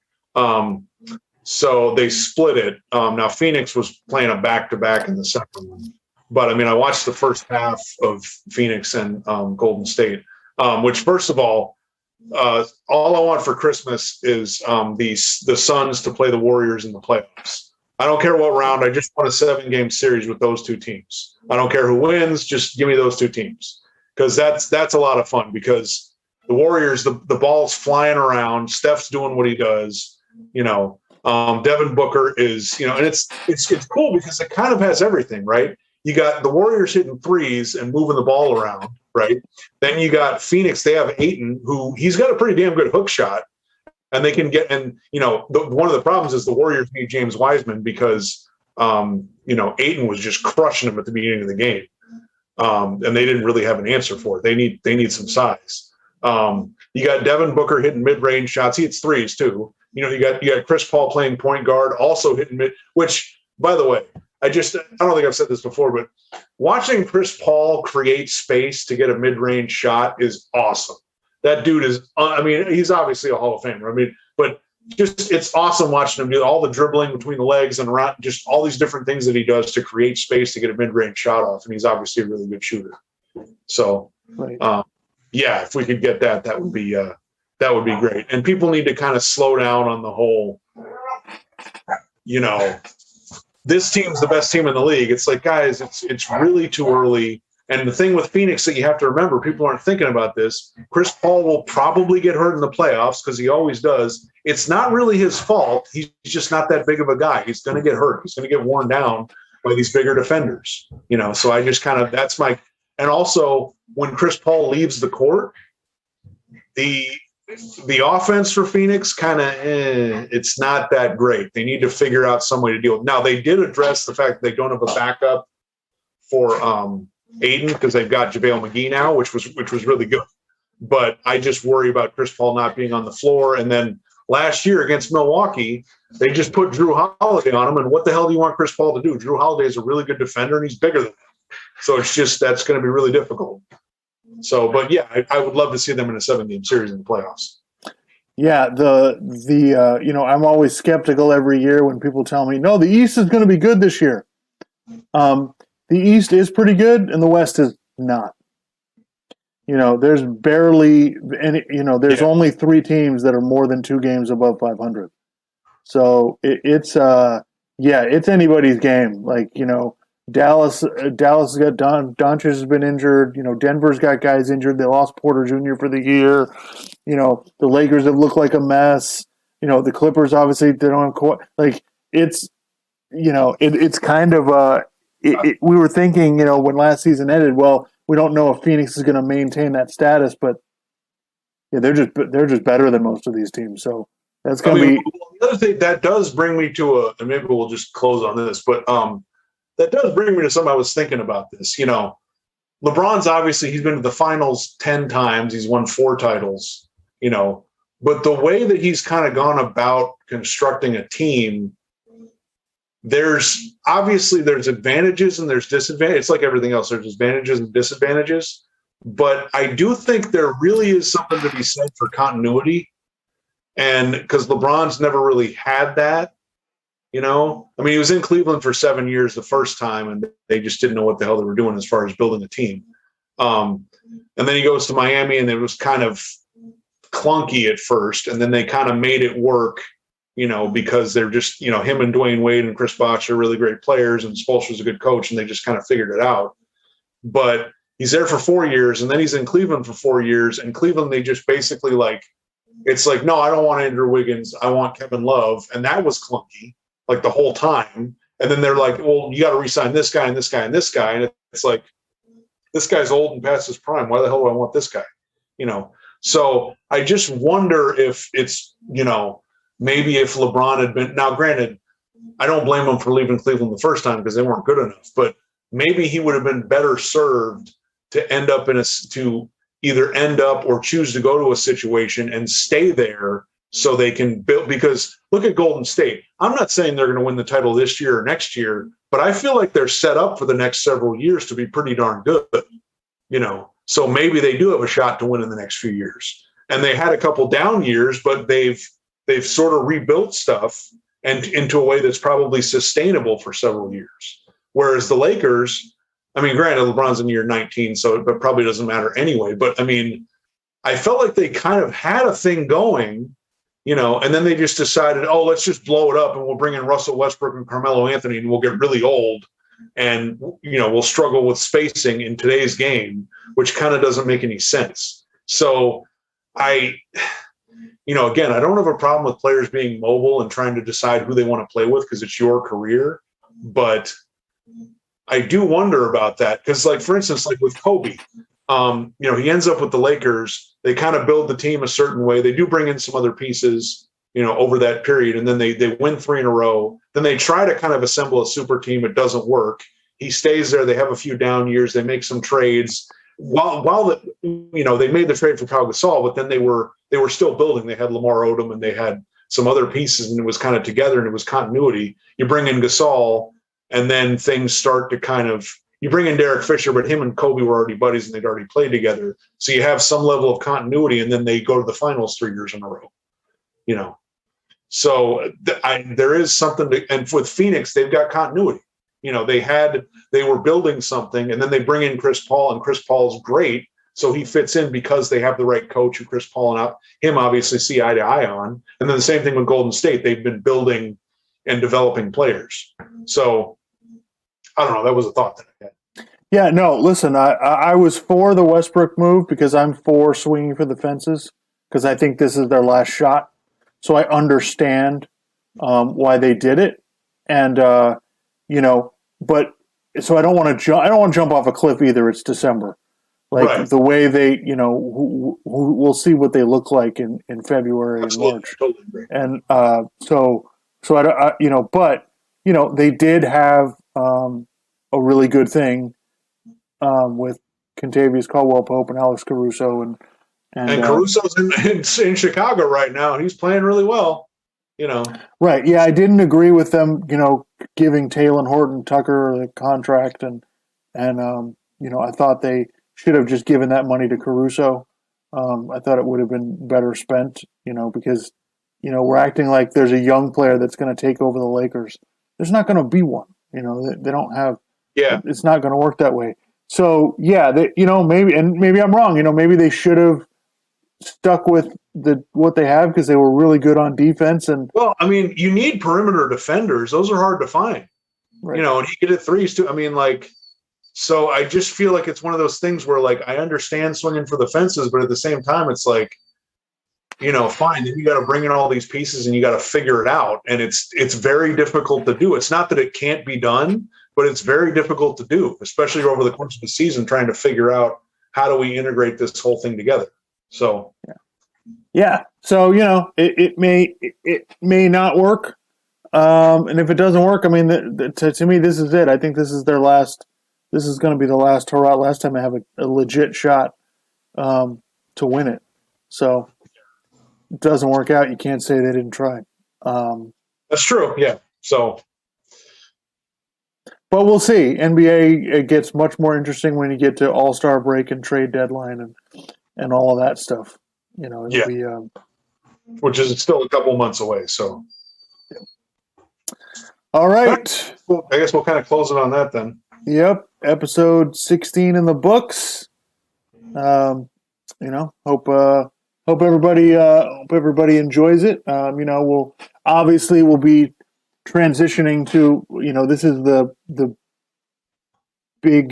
So they split it. Now Phoenix was playing a back-to-back in the second one, but I mean I watched the first half of Phoenix and Golden State, which first of all I want for Christmas is the Suns to play the Warriors in the playoffs. I don't care what round. I just want a 7-game series with those two teams. I don't care who wins. Just give me those two teams because that's a lot of fun because the Warriors, the ball's flying around. Steph's doing what he does. Devin Booker is, and it's cool because it kind of has everything, right? You got the Warriors hitting threes and moving the ball around, right? Then you got Phoenix. They have Ayton, who he's got a pretty damn good hook shot, and they can get. And one of the problems is the Warriors need James Wiseman because Ayton was just crushing him at the beginning of the game, and they didn't really have an answer for it. They need some size. You got Devin Booker hitting mid-range shots. He hits threes too. You got Chris Paul playing point guard, also hitting mid. Which, by the way, I don't think I've said this before, but watching Chris Paul create space to get a mid-range shot is awesome. That dude is, he's obviously a Hall of Famer. But just it's awesome watching him do all the dribbling between the legs and around, just all these different things that he does to create space to get a mid-range shot off. And he's obviously a really good shooter. So, yeah, if we could get that would be great. And people need to kind of slow down on the whole, this team's the best team in the league. It's like, guys, it's really too early. And the thing with Phoenix that you have to remember, people aren't thinking about this. Chris Paul will probably get hurt in the playoffs because he always does. It's not really his fault. He's just not that big of a guy. He's going to get hurt. He's going to get worn down by these bigger defenders. So I just kind of and also when Chris Paul leaves the court, the offense for Phoenix it's not that great. They need to figure out some way to deal with it. Now, they did address the fact that they don't have a backup for Ayton because they've got JaVale McGee now, which was really good. But I just worry about Chris Paul not being on the floor. And then last year against Milwaukee, they just put Drew Holiday on him. And what the hell do you want Chris Paul to do? Drew Holiday is a really good defender, and he's bigger than him. So it's just that's going to be really difficult. So, but yeah, I would love to see them in a 7-game series in the playoffs. Yeah, I'm always skeptical every year when people tell me, no, the East is going to be good this year. The East is pretty good, and the West is not. There's barely any. There's only 3 teams that are more than 2 games above 500. So it's anybody's game. Like Dallas has got Doncic has been injured. Denver's got guys injured. They lost Porter Jr. for the year. The Lakers have looked like a mess. The Clippers obviously they don't have it's it's kind of we were thinking when last season ended. Well, we don't know if Phoenix is going to maintain that status, but yeah, they're just better than most of these teams. So that's going to be the other thing that does bring me to and maybe we'll just close on this, but that does bring me to something I was thinking about this. LeBron's obviously he's been to the finals 10 times. He's won 4 titles. But the way that he's kind of gone about constructing a team, there's advantages and there's disadvantages. It's like everything else. There's advantages and disadvantages. But I do think there really is something to be said for continuity. And because LeBron's never really had that. You know, I mean, he was in Cleveland for 7 years the first time, and they just didn't know what the hell they were doing as far as building a team. And then he goes to Miami, and it was kind of clunky at first, and then they kind of made it work, you know, because they're just, you know, him and Dwayne Wade and Chris Bosh are really great players, and Spoelstra's a good coach, and they just kind of figured it out. But he's there for 4 years, and then he's in Cleveland for 4 years, and Cleveland, they just basically like, it's like, no, I don't want Andrew Wiggins, I want Kevin Love, and that was clunky like the whole time. And then they're like, well, you got to re-sign this guy and this guy and this guy. And it's like, this guy's old and past his prime. Why the hell do I want this guy? You know? So I just wonder if it's, you know, maybe if LeBron had been, now granted, I don't blame him for leaving Cleveland the first time because they weren't good enough, but maybe he would have been better served to end up to either end up or choose to go to a situation and stay there so they can build, because look at Golden State. I'm not saying they're going to win the title this year or next year, but I feel like they're set up for the next several years to be pretty darn good, you know, so maybe they do have a shot to win in the next few years. And they had a couple down years, but they've sort of rebuilt stuff and into a way that's probably sustainable for several years. Whereas the Lakers, I mean, granted, LeBron's in year 19, so it probably doesn't matter anyway. But I mean, I felt like they kind of had a thing going, you know, and then they just decided, oh, let's just blow it up and we'll bring in Russell Westbrook and Carmelo Anthony and we'll get really old and, you know, we'll struggle with spacing in today's game, which kind of doesn't make any sense. So you know, again, I don't have a problem with players being mobile and trying to decide who they want to play with because it's your career. But I do wonder about that because, like, for instance, like with Kobe, you know, he ends up with the Lakers. They kind of build the team a certain way. They do bring in some other pieces, you know, over that period. And then they win 3 in a row. Then they try to kind of assemble a super team. It doesn't work. He stays there. They have a few down years. They make some trades. While you know, they made the trade for Pau Gasol, but then they were still building. They had Lamar Odom and they had some other pieces, and it was kind of together and it was continuity. You bring in Gasol, and then things start to kind of. You bring in Derek Fisher, but him and Kobe were already buddies and they'd already played together. So you have some level of continuity, and then they go to the finals 3 years in a row. You know, so there is something to, and with Phoenix, they've got continuity. You know, they were building something, and then they bring in Chris Paul, and Chris Paul's great. So he fits in because they have the right coach, and Chris Paul and him obviously see eye to eye on. And then the same thing with Golden State. They've been building and developing players. So I don't know. That was a thought that I had. Yeah, no, listen, I was for the Westbrook move because I'm for swinging for the fences because I think this is their last shot. So I understand why they did it. And, you know, but so I don't want to jump off a cliff either. It's December. Like right. The way they, you know, we'll see what they look like in February and March. Totally. And so I you know, but you know, they did have a really good thing with Kentavious Caldwell-Pope and Alex Caruso and Caruso's in Chicago right now, and he's playing really well. You know, right? Yeah, I didn't agree with them. You know, giving Talen Horton-Tucker the contract and you know, I thought they should have just given that money to Caruso. I thought it would have been better spent, you know, because, you know, we're acting like there's a young player that's going to take over the Lakers. There's not going to be one. You know, they don't have. Yeah, it's not going to work that way. So yeah, you know, maybe I'm wrong. You know, maybe they should have stuck with what they have because they were really good on defense. And well, I mean, you need perimeter defenders; those are hard to find. Right. You know, and he could hit threes too. I mean, like. So I just feel like it's one of those things where, like, I understand swinging for the fences, but at the same time, it's like, you know, fine, then you got to bring in all these pieces and you got to figure it out. And it's very difficult to do. It's not that it can't be done, but it's very difficult to do, especially over the course of the season, trying to figure out how do we integrate this whole thing together. So, yeah. So, you know, it may not work. And if it doesn't work, I mean, to me, this is it. I think this is their last. This is going to be the last hurrah. Last time I have a legit shot to win it. So it doesn't work out. You can't say they didn't try. That's true. Yeah. So, but we'll see. NBA it gets much more interesting when you get to All-Star break and trade deadline and all of that stuff. You know, it'll be which is still a couple months away. So. All right. Well, I guess we'll kind of close it on that then. Yep. Episode 16 in the books. Hope everybody enjoys it. We'll be transitioning to, this is the big,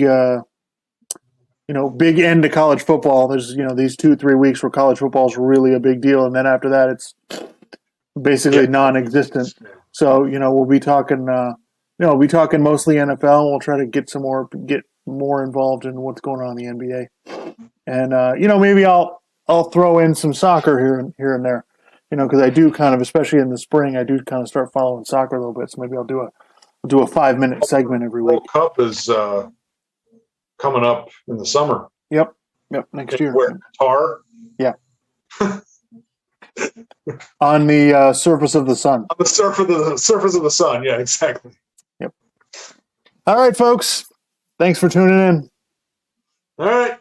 big end to college football. There's, these 2-3 weeks where college football is really a big deal. And then after that, it's basically non-existent. So, we'll be talking, mostly NFL. We'll try to get more involved in what's going on in the NBA. And, maybe I'll throw in some soccer here and there, because I do kind of, especially in the spring, I do kind of start following soccer a little bit. So maybe I'll do a 5-minute segment every week. World Cup is coming up in the summer. Yep, next year. Where, Qatar? Yeah. On the surface of the sun. On the surface of the sun. Yeah, exactly. Yep. All right, folks. Thanks for tuning in. All right.